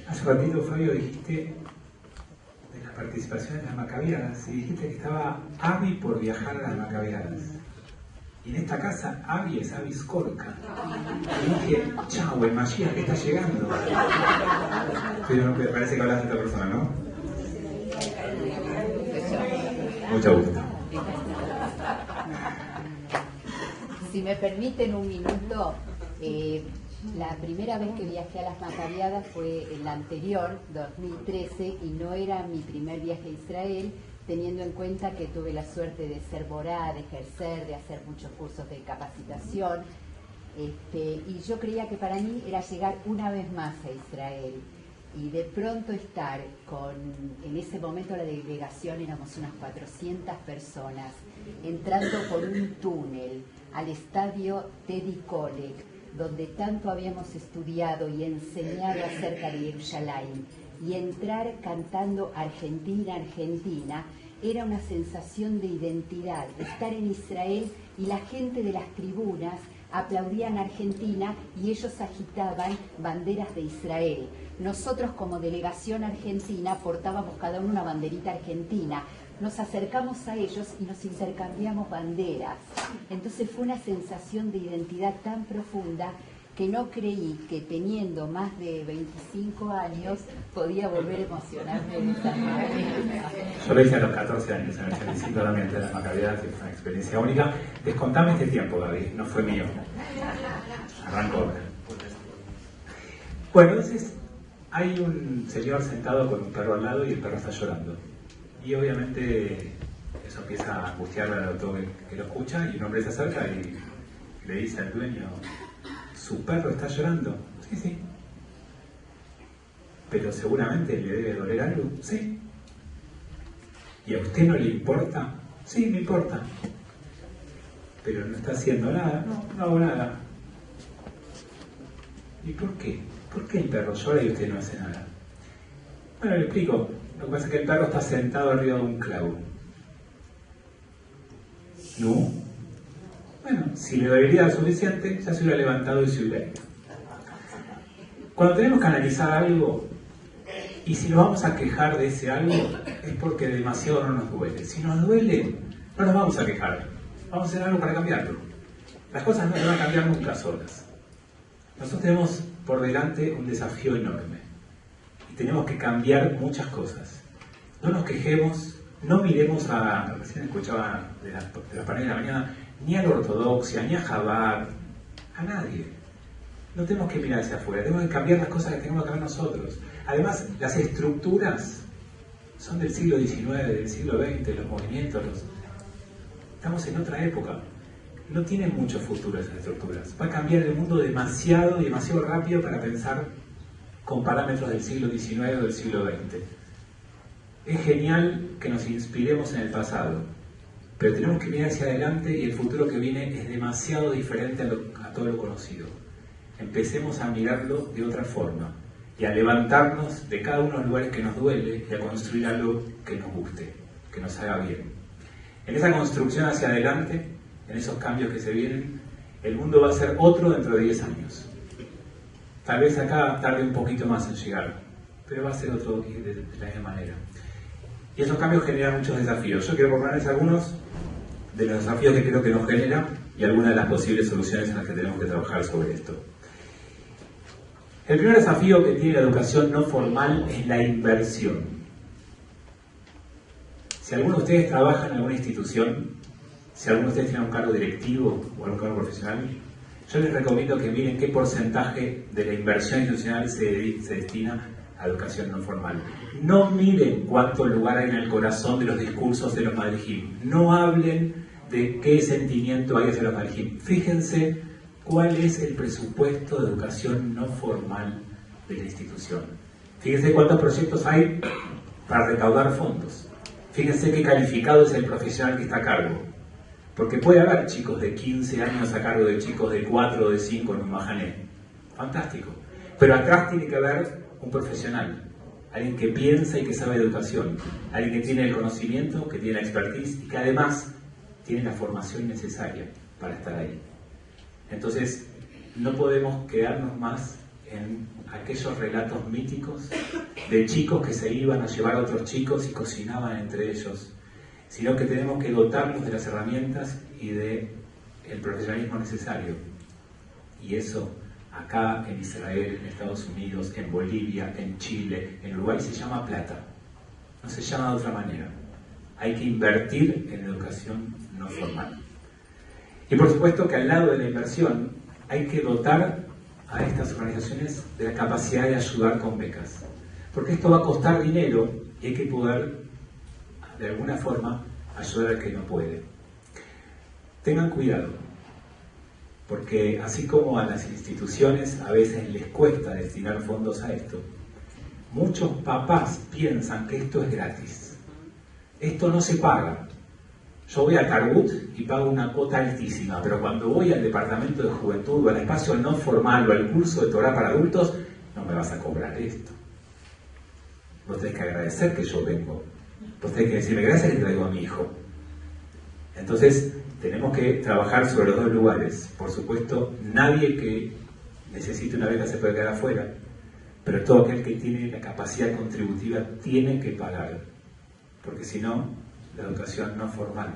Hace ratito, Fabio, dijiste de las participaciones en las Macabiadas y dijiste que estaba Avi por viajar a las Macabiadas. Y en esta casa Avi es Avi Skorka. Y dije, chau, el Mashiach que está llegando. Pero me parece que hablas de otra persona, ¿no? Mucho gusto. Si me permiten un minuto, la primera vez que viajé a las Macabiadas fue el anterior, 2013, y no era mi primer viaje a Israel, teniendo en cuenta que tuve la suerte de ser borá, de ejercer, de hacer muchos cursos de capacitación, y yo creía que para mí era llegar una vez más a Israel. Y de pronto estar en ese momento la delegación éramos unas 400 personas, entrando por un túnel al estadio Teddy Kollek, donde tanto habíamos estudiado y enseñado acerca de Jerusalén, y entrar cantando Argentina, Argentina, era una sensación de identidad, estar en Israel y la gente de las tribunas aplaudían a Argentina y ellos agitaban banderas de Israel. Nosotros como delegación argentina portábamos cada uno una banderita argentina. Nos acercamos a ellos y nos intercambiamos banderas. Entonces fue una sensación de identidad tan profunda que no creí que teniendo más de 25 años podía volver a emocionarme de esta manera. Yo lo hice a los 14 años en el 85 también de las Macabiadas, que fue una experiencia única. Descontame este tiempo, David, no fue mío. Arrancó. Bueno, entonces hay un señor sentado con un perro al lado y el perro está llorando. Y obviamente eso empieza a angustiar al autor que lo escucha, y un hombre se acerca y le dice al dueño: ¿su perro está llorando? Sí, sí. pero seguramente le debe doler algo, sí. ¿Y a usted no le importa? Sí, me importa. Pero no está haciendo nada, no hago nada. ¿Y por qué? ¿Por qué el perro llora y usted no hace nada? Bueno, le explico. Lo que pasa es que el perro está sentado arriba de un clavo. ¿No? Bueno, si le dolería lo suficiente, ya se hubiera levantado y se hubiera ido. Cuando tenemos que analizar algo, y si nos vamos a quejar de ese algo, es porque demasiado no nos duele. Si nos duele, no nos vamos a quejar. Vamos a hacer algo para cambiarlo. Las cosas no se van a cambiar nunca solas. Nosotros tenemos por delante un desafío enorme. Y tenemos que cambiar muchas cosas. No nos quejemos, no miremos a, recién escuchaba de las paneles de la mañana, ni a la ortodoxia, ni a Chabad, a nadie. No tenemos que mirar hacia afuera, tenemos que cambiar las cosas que tenemos que cambiar nosotros. Además, las estructuras son del siglo XIX, del siglo XX, los movimientos, estamos en otra época. No tienen mucho futuro esas estructuras. Va a cambiar el mundo demasiado rápido para pensar con parámetros del siglo XIX o del siglo XX. Es genial que nos inspiremos en el pasado, pero tenemos que mirar hacia adelante y el futuro que viene es demasiado diferente a todo lo conocido. Empecemos a mirarlo de otra forma y a levantarnos de cada uno de los lugares que nos duele y a construir algo que nos guste, que nos haga bien. En esa construcción hacia adelante, en esos cambios que se vienen, el mundo va a ser otro dentro de 10 años. Tal vez acá tarde un poquito más en llegar, pero va a ser otro de la misma manera. Y esos cambios generan muchos desafíos. Yo quiero proponerles algunos de los desafíos que creo que nos genera y algunas de las posibles soluciones en las que tenemos que trabajar sobre esto. El primer desafío que tiene la educación no formal es la inversión. Si alguno de ustedes trabaja en alguna institución, si alguno de ustedes tiene un cargo directivo o algún cargo profesional, yo les recomiendo que miren qué porcentaje de la inversión institucional se destina a educación no formal. No miren cuánto lugar hay en el corazón de los discursos de los madrigim. No hablen de qué sentimiento hay hacia los madrigim. Fíjense cuál es el presupuesto de educación no formal de la institución. Fíjense cuántos proyectos hay para recaudar fondos. Fíjense qué calificado es el profesional que está a cargo. Porque puede haber chicos de 15 años a cargo de chicos de 4 o de 5 en un mahané. Fantástico. Pero atrás tiene que haber un profesional. Alguien que piensa y que sabe de educación. Alguien que tiene el conocimiento, que tiene la expertise y que además tiene la formación necesaria para estar ahí. Entonces, no podemos quedarnos más en aquellos relatos míticos de chicos que se iban a llevar a otros chicos y cocinaban entre ellos, sino que tenemos que dotarnos de las herramientas y del profesionalismo necesario. Y eso, acá en Israel, en Estados Unidos, en Bolivia, en Chile, en Uruguay, se llama plata. No se llama de otra manera. Hay que invertir en educación no formal. Y por supuesto que al lado de la inversión hay que dotar a estas organizaciones de la capacidad de ayudar con becas. Porque esto va a costar dinero y hay que poder, de alguna forma, ayudar al que no puede. Tengan cuidado, porque así como a las instituciones a veces les cuesta destinar fondos a esto, muchos papás piensan que esto es gratis. Esto no se paga. Yo voy a Tarbut y pago una cuota altísima, pero cuando voy al departamento de juventud o al espacio no formal o al curso de Torah para adultos, no me vas a cobrar esto. Vos tenés que agradecer que yo vengo. Vos tenés que decirme gracias que traigo a mi hijo. Entonces, tenemos que trabajar sobre los dos lugares. Por supuesto, nadie que necesite una beca se puede quedar afuera, pero todo aquel que tiene la capacidad contributiva tiene que pagar, porque si no, la educación no formal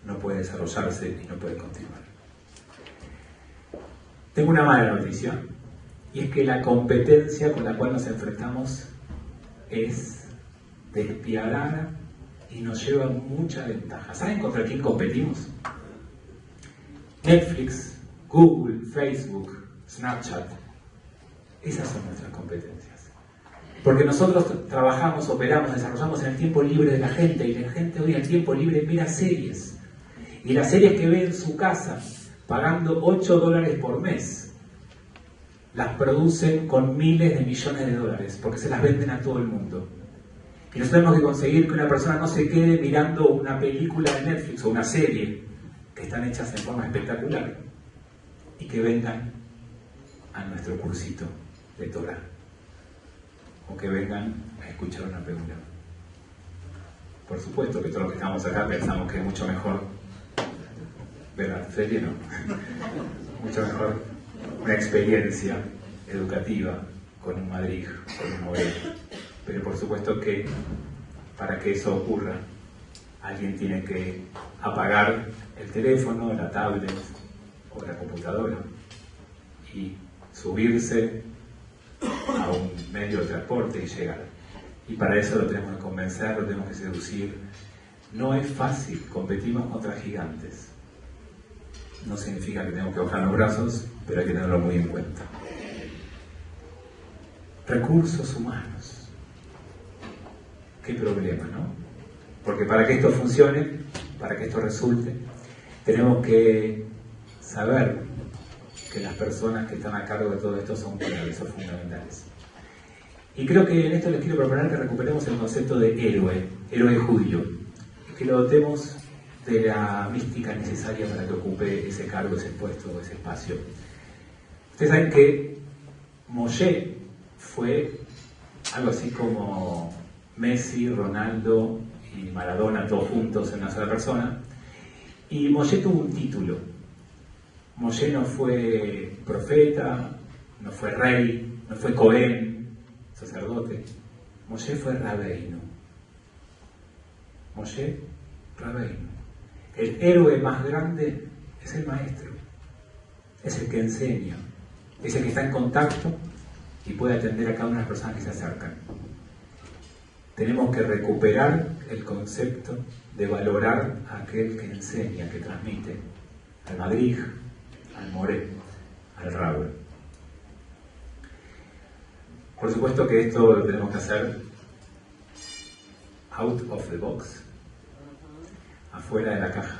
no puede desarrollarse y no puede continuar. Tengo una mala noticia, y es que la competencia con la cual nos enfrentamos es despiadada y nos lleva mucha ventaja. ¿Saben contra quién competimos? Netflix, Google, Facebook, Snapchat. Esas son nuestras competencias. Porque nosotros trabajamos, operamos, desarrollamos en el tiempo libre de la gente, y la gente hoy en el tiempo libre mira series. Y las series que ve en su casa, pagando $8 por mes, las producen con miles de millones de dólares, porque se las venden a todo el mundo. Y nosotros tenemos que conseguir que una persona no se quede mirando una película de Netflix o una serie, que están hechas en forma espectacular, y que vengan a nuestro cursito de Torah, o que vengan a escuchar una película. Por supuesto que todos los que estamos acá pensamos que es mucho mejor ver la serie, ¿no? Mucho mejor una experiencia educativa con un Madrid, con un modelo. Pero por supuesto que para que eso ocurra, alguien tiene que apagar el teléfono, la tablet o la computadora y subirse a un medio de transporte y llegar. Y para eso lo tenemos que convencer, lo tenemos que seducir. No es fácil, competimos contra gigantes. No significa que tenemos que bajar los brazos, pero hay que tenerlo muy en cuenta. Recursos humanos. Qué problema, ¿no? Porque para que esto funcione, para que esto resulte, tenemos que saber que las personas que están a cargo de todo esto son claves, son fundamentales. Y creo que en esto les quiero proponer que recuperemos el concepto de héroe judío, y que lo dotemos de la mística necesaria para que ocupe ese cargo, ese puesto, ese espacio. Ustedes saben que Moshe fue algo así como Messi, Ronaldo y Maradona, todos juntos en una sola persona, y Moshe tuvo un título. Moshe no fue profeta, no fue rey, no fue Cohen, sacerdote. Moshe fue Rabbeinu. Moshe, Rabbeinu. El héroe más grande es el maestro, es el que enseña, es el que está en contacto y puede atender a cada una de las personas que se acercan. Tenemos que recuperar el concepto de valorar a aquel que enseña, que transmite, al Madrid, al Moré, al Raúl. Por supuesto que esto lo tenemos que hacer out of the box, afuera de la caja,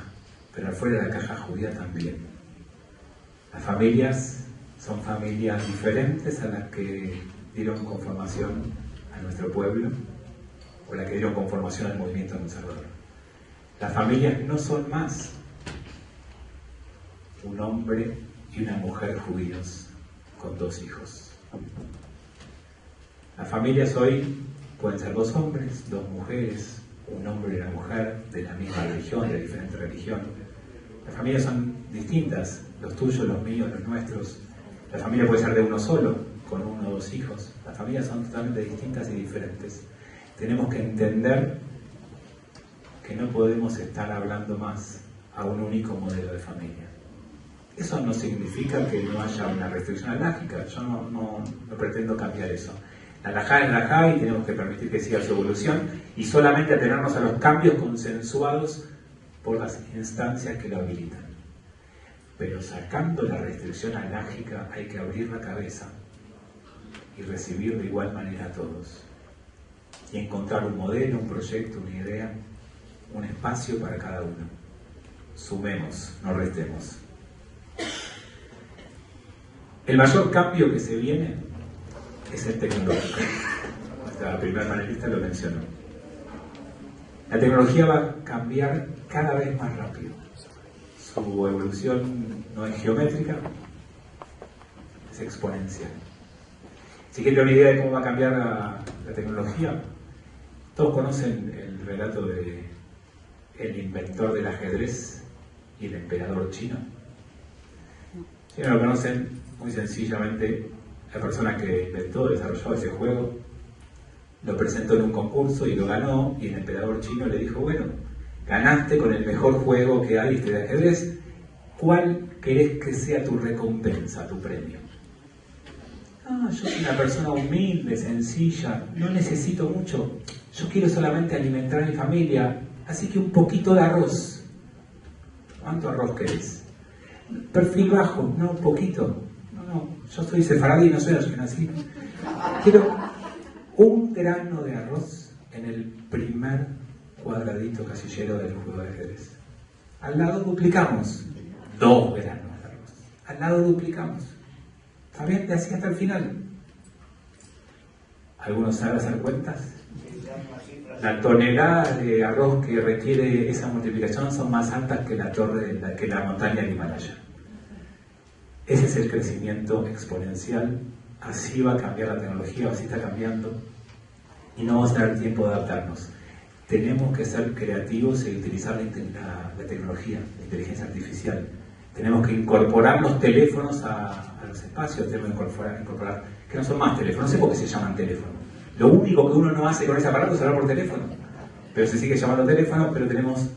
pero afuera de la caja judía también. Las familias son familias diferentes a las que dieron conformación a nuestro pueblo o las que dieron conformación al movimiento conservador. Las familias no son más un hombre y una mujer judíos con 2 hijos. Las familias hoy pueden ser 2 hombres, 2 mujeres, un hombre y una mujer de la misma religión, de diferente religión. Las familias son distintas, los tuyos, los míos, los nuestros. La familia puede ser de uno solo, con 1 o 2 hijos. Las familias son totalmente distintas y diferentes. Tenemos que entender que no podemos estar hablando más a un único modelo de familia. Eso no significa que no haya una restricción alágica. Yo no pretendo cambiar eso. La halajá es la halajá y tenemos que permitir que siga su evolución y solamente atenernos a los cambios consensuados por las instancias que lo habilitan. Pero sacando la restricción alágica hay que abrir la cabeza y recibir de igual manera a todos. Y encontrar un modelo, un proyecto, una idea, un espacio para cada uno. Sumemos, no restemos. El mayor cambio que se viene es el tecnológico. Nuestra primera panelista lo mencionó. La tecnología va a cambiar cada vez más rápido. Su evolución no es geométrica, es exponencial. Si quieren una idea de cómo va a cambiar la tecnología, todos conocen el relato de el inventor del ajedrez y el emperador chino. Si no lo conocen, muy sencillamente, la persona que inventó, desarrolló ese juego, lo presentó en un concurso y lo ganó, y el emperador chino le dijo, bueno, ganaste con el mejor juego que hay de ajedrez, ¿cuál querés que sea tu recompensa, tu premio? Yo soy una persona humilde, sencilla, no necesito mucho, yo quiero solamente alimentar a mi familia, así que un poquito de arroz. ¿Cuánto arroz querés? Perfil bajo, no, un poquito. No, yo soy sefaradí, no soy ashkenazí. Quiero un grano de arroz en el primer cuadradito casillero del juego de ajedrez. Al lado duplicamos 2 granos de arroz. Al lado duplicamos Fabián así hasta el final. ¿Algunos saben hacer cuentas? La tonelada de arroz que requiere esa multiplicación son más altas que que la montaña del Himalaya. Ese es el crecimiento exponencial. Así va a cambiar la tecnología, así está cambiando. Y no vamos a tener tiempo de adaptarnos. Tenemos que ser creativos y utilizar la tecnología, la inteligencia artificial. Tenemos que incorporar los teléfonos a los espacios, tenemos que incorporar, que no son más teléfonos, no sé por qué se llaman teléfonos. Lo único que uno no hace con ese aparato es hablar por teléfono, pero se sigue llamando teléfono, pero tenemos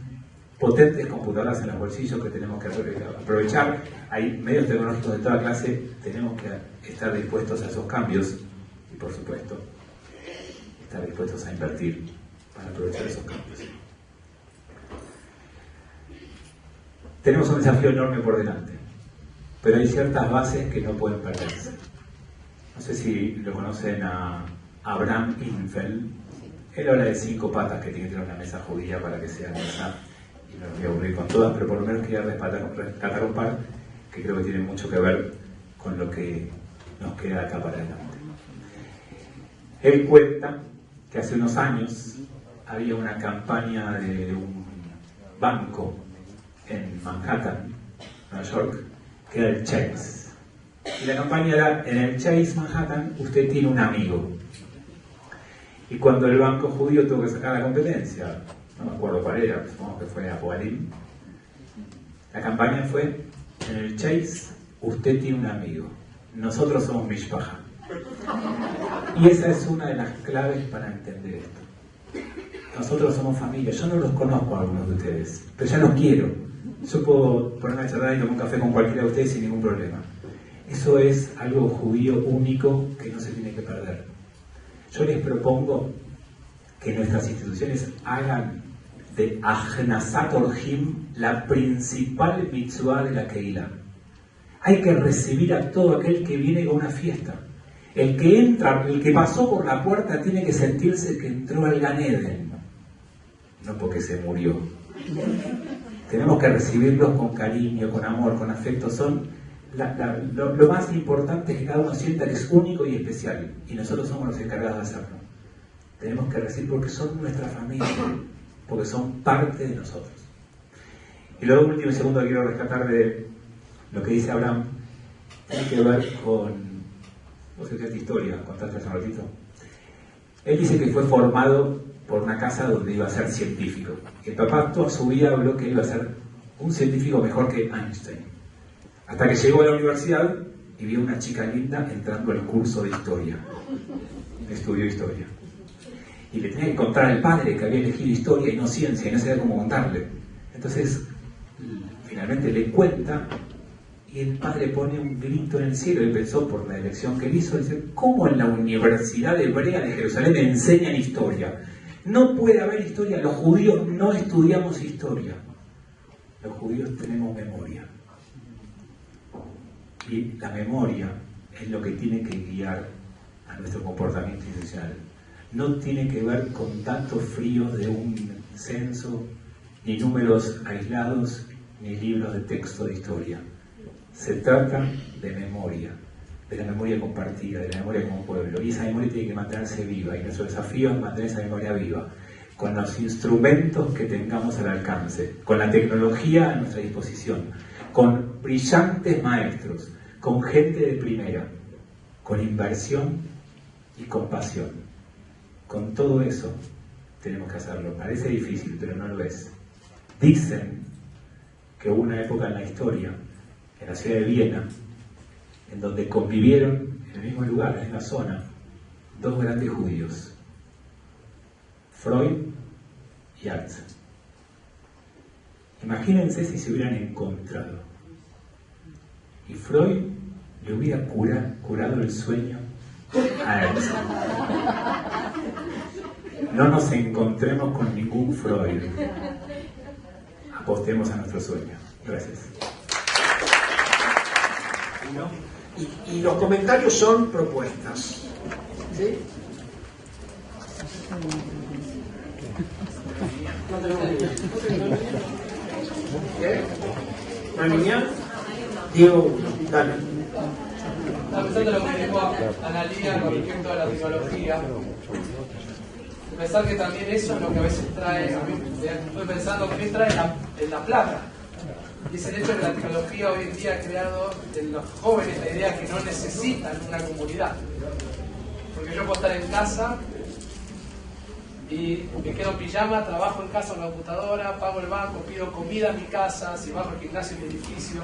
potentes computadoras en los bolsillos que tenemos que aprovechar. Hay medios tecnológicos de toda clase, tenemos que estar dispuestos a esos cambios y, por supuesto, estar dispuestos a invertir para aprovechar esos cambios. Tenemos un desafío enorme por delante, pero hay ciertas bases que no pueden perderse. No sé si lo conocen a Abraham Infeld. Él habla de 5 patas que tiene que tener una mesa judía para que sea mesa, y no me voy a aburrir con todas, pero por lo menos quería rescatar un par que creo que tienen mucho que ver con lo que nos queda acá para adelante. Él cuenta que hace unos años había una campaña de un banco en Manhattan, Nueva York, que era el Chase. Y la campaña era: en el Chase Manhattan usted tiene un amigo. Y cuando el banco judío tuvo que sacar la competencia, no me acuerdo cuál era, supongo que fue Apoalim, la campaña fue: en el Chase usted tiene un amigo, nosotros somos Mishpacha. Y esa es una de las claves para entender esto. Nosotros somos familia. Yo no los conozco a algunos de ustedes, pero ya los quiero. Yo puedo ponerme a charlar y tomar un café con cualquiera de ustedes sin ningún problema. Eso es algo judío único que no se tiene que perder. Yo les propongo que nuestras instituciones hagan de Achnasat Orhim la principal mitzvah de la Keilah. Hay que recibir a todo aquel que viene a una fiesta. El que entra, el que pasó por la puerta, tiene que sentirse que entró al Gan Eden, no porque se murió. Tenemos que recibirlos con cariño, con amor, con afecto. Lo más importante es que cada uno sienta que es único y especial, y nosotros somos los encargados de hacerlo. Tenemos que recibir porque son nuestra familia, porque son parte de nosotros. Y luego, último y segundo que quiero rescatar de lo que dice Abraham, tiene que ver con... ¿Vos estudiaste historia? ¿Contaste hace un ratito? Él dice que fue formado por una casa donde iba a ser científico. El papá toda su vida habló que iba a ser un científico mejor que Einstein. Hasta que llegó a la universidad y vio una chica linda entrando al curso de historia. Estudió historia. Y le tenía que contar al padre que había elegido historia y no ciencia, y no sabía cómo contarle. Entonces, finalmente le cuenta, y el padre pone un grito en el cielo. Él pensó, por la elección que él hizo, dice: ¿cómo en la Universidad Hebrea de Jerusalén enseñan historia? No puede haber historia. Los judíos no estudiamos historia. Los judíos tenemos memoria. Y la memoria es lo que tiene que guiar a nuestro comportamiento institucional. No tiene que ver con datos fríos de un censo, ni números aislados, ni libros de texto de historia. Se trata de memoria, de la memoria compartida, de la memoria como pueblo. Y esa memoria tiene que mantenerse viva. Y nuestro desafío es mantener esa memoria viva, con los instrumentos que tengamos al alcance, con la tecnología a nuestra disposición, con brillantes maestros, con gente de primera, con inversión y con pasión. Con todo eso tenemos que hacerlo. Parece difícil, pero no lo es. Dicen que hubo una época en la historia, en la ciudad de Viena, en donde convivieron en el mismo lugar, en la zona, dos grandes judíos, Freud y Arzt. Imagínense si se hubieran encontrado y Freud le hubiera curado el sueño a Arzt. No nos encontremos con ningún Freud. Apostemos a nuestro sueño. Gracias. Y los comentarios son propuestas. ¿Sí? ¿Qué? ¿Una niña? Diego, dale. Estaba pensando en lo que dijo Analía con respecto a la tecnología. Pensar que también eso es lo que a veces trae, a mí estoy pensando que trae en la plata. Y es el hecho de que la tecnología hoy en día ha creado en los jóvenes la idea que no necesitan una comunidad. Porque yo puedo estar en casa y me quedo en pijama, trabajo en casa con la computadora, pago el banco, pido comida en mi casa, si bajo al gimnasio en mi edificio,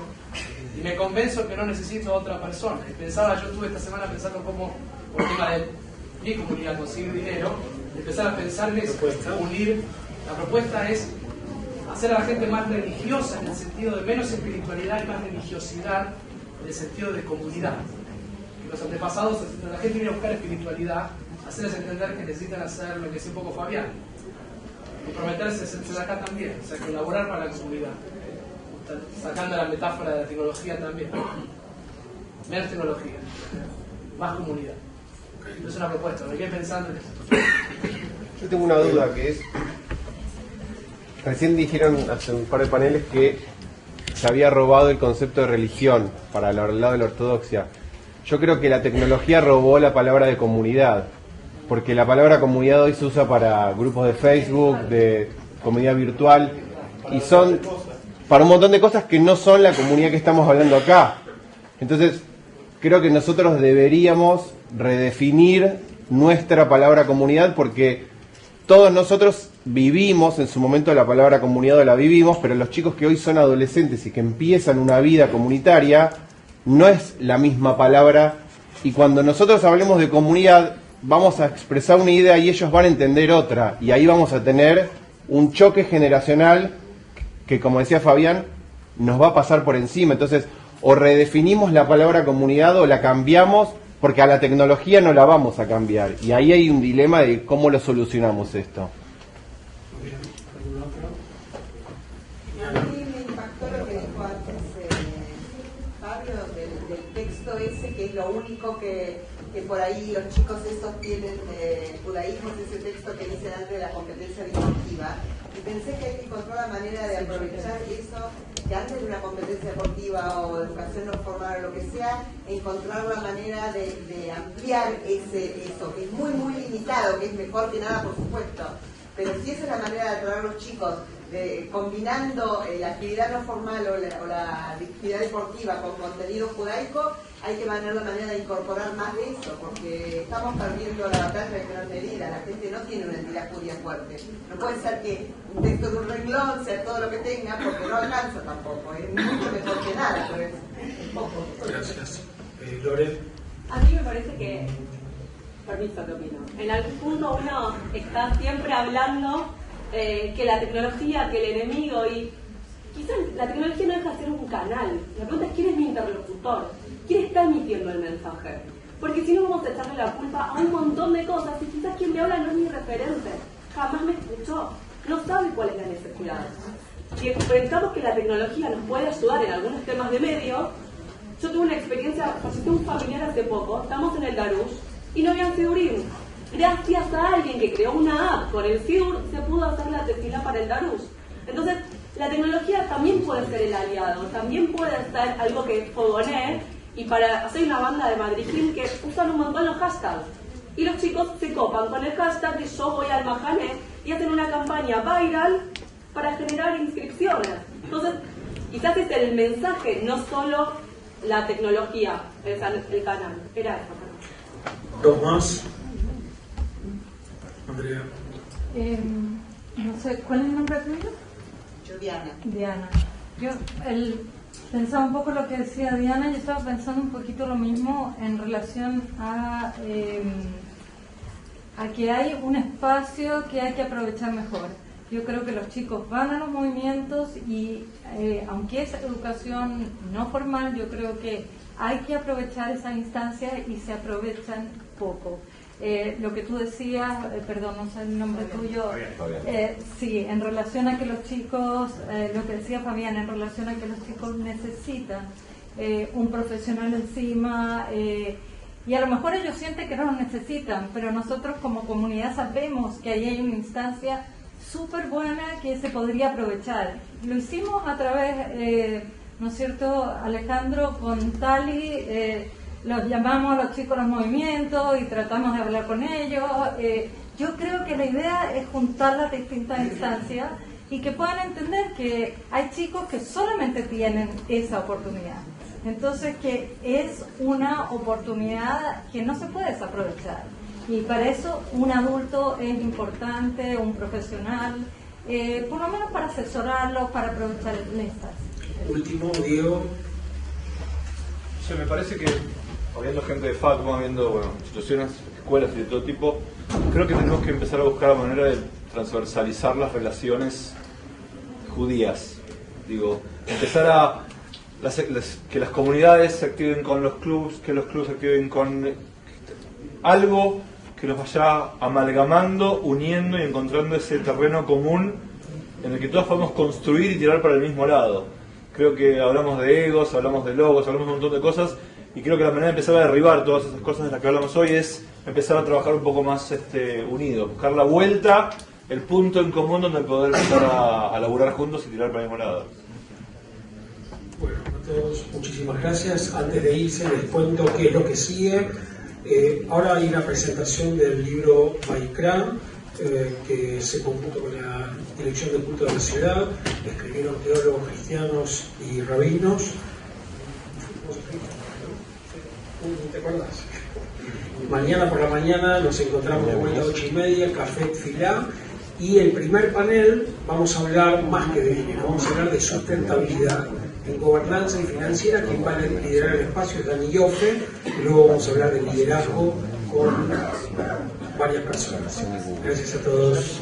y me convenzo que no necesito a otra persona. Y pensaba, yo estuve esta semana pensando cómo, por el tema de mi comunidad, conseguir dinero, empezar a pensar en eso, unir. La propuesta es hacer a la gente más religiosa en el sentido de menos espiritualidad y más religiosidad en el sentido de comunidad. Que los antepasados, la gente viene a buscar espiritualidad, hacerles entender que necesitan hacer lo que decía un poco Fabián, comprometerse desde acá también, o sea, colaborar para la comunidad, sacando la metáfora de la tecnología también. Menos tecnología, más comunidad. Es una propuesta, me quedé pensando en esto. Yo tengo una duda que es, recién dijeron hace un par de paneles que se había robado el concepto de religión para el lado de la ortodoxia. Yo creo que la tecnología robó la palabra de comunidad, porque la palabra comunidad hoy se usa para grupos de Facebook, de comunidad virtual, y son para un montón de cosas que no son la comunidad que estamos hablando acá. Entonces, creo que nosotros deberíamos redefinir nuestra palabra comunidad, porque todos nosotros vivimos en su momento la palabra comunidad, o la vivimos, pero los chicos que hoy son adolescentes y que empiezan una vida comunitaria, no es la misma palabra, y cuando nosotros hablemos de comunidad vamos a expresar una idea y ellos van a entender otra, y ahí vamos a tener un choque generacional que, como decía Fabián, nos va a pasar por encima. Entonces, o redefinimos la palabra comunidad o la cambiamos, porque a la tecnología no la vamos a cambiar, y ahí hay un dilema de cómo lo solucionamos esto. A mí me impactó lo que dijo antes Fabio del texto ese, que es lo único que por ahí los chicos estos tienen judaísmo, es ese texto que dice antes de la competencia deportiva. Y pensé que hay que encontrar la manera de aprovechar eso, que antes de una competencia deportiva o educación no formal o lo que sea, encontrar la manera de ampliar eso, que es muy, muy limitado, que es mejor que nada, por supuesto. Pero si esa es la manera de atraer a los chicos, combinando la actividad no formal o la actividad deportiva con contenido judaico, hay que tener la manera de incorporar más de eso, porque estamos perdiendo la batalla en gran medida. La gente no tiene una entidad judía fuerte. No puede ser que un texto de un renglón sea todo lo que tenga, porque no alcanza tampoco. Es mucho mejor que nada, pero es poco. Gracias. Lore. A mí me parece que, permiso que opino, en algún punto uno está siempre hablando que la tecnología, que el enemigo, y quizás la tecnología no deja de ser un canal. La pregunta es quién es mi interlocutor, quién está emitiendo el mensaje, porque si no vamos a echarle la culpa a un montón de cosas y quizás quien me habla no es mi referente, jamás me escuchó, no sabe cuál es la necesidad. Si pensamos que la tecnología nos puede ayudar en algunos temas de medio, yo tuve una experiencia, asistí a un familiar hace poco, estamos en el Darush y no había Sidurim. Gracias a alguien que creó una app con el Sidur, se pudo hacer la tefilá para el Darush. Entonces, la tecnología también puede ser el aliado, también puede ser algo que fogonee, y para hacer una banda de madrigim que usan un montón los hashtags. Y los chicos se copan con el hashtag de yo voy al Mahané y hacen una campaña viral para generar inscripciones. Entonces, quizás es el mensaje, no solo la tecnología, el canal. Era eso. Dos más. Andrea. No sé, ¿cuál es el nombre tuyo? Yo, Diana. Diana. Yo pensaba un poco lo que decía Diana, yo estaba pensando un poquito lo mismo en relación a que hay un espacio que hay que aprovechar mejor. Yo creo que los chicos van a los movimientos y aunque es educación no formal, yo creo que hay que aprovechar esa instancia y se aprovechan poco. Lo que tú decías, perdón, no sé el nombre tuyo, sí, en relación a que los chicos, lo que decía Fabián, en relación a que los chicos necesitan un profesional encima, y a lo mejor ellos sienten que no lo necesitan, pero nosotros como comunidad sabemos que ahí hay una instancia súper buena que se podría aprovechar. Lo hicimos a través, ¿no es cierto, Alejandro, con Tali? los llamamos a los chicos a los movimientos y tratamos de hablar con ellos. Yo creo que la idea es juntar las distintas instancias y que puedan entender que hay chicos que solamente tienen esa oportunidad. Entonces, que es una oportunidad que no se puede desaprovechar. Y para eso un adulto es importante, un profesional, por lo menos para asesorarlos, para aprovechar el instancia. Último, Diego. Sí, me parece que, habiendo gente de FACMA, habiendo instituciones, escuelas y de todo tipo, creo que tenemos que empezar a buscar la manera de transversalizar las relaciones judías. Digo, empezar a que las comunidades se activen con los clubs, que los clubs se activen con algo que los vaya amalgamando, uniendo y encontrando ese terreno común en el que todos podemos construir y tirar para el mismo lado. Creo que hablamos de egos, hablamos de logos, hablamos de un montón de cosas, y creo que la manera de empezar a derribar todas esas cosas de las que hablamos hoy es empezar a trabajar un poco más unidos, buscar la vuelta, el punto en común donde poder empezar a laburar juntos y tirar para el mismo lado. Bueno, a todos muchísimas gracias. Antes de irse les cuento qué es lo que sigue. Ahora hay una presentación del libro Baikra, que se conjuntó con la Dirección de Culto de la Ciudad, escribieron teólogos cristianos y rabinos. ¿Te acordás? Mañana por la mañana nos encontramos de vuelta a 8:30, Café Tfilá, y el primer panel vamos a hablar más que de dinero, vamos a hablar de sustentabilidad en gobernanza y financiera. Quien va a liderar el espacio es Dani Yoffe, y luego vamos a hablar de liderazgo con varias personas. Gracias a todos.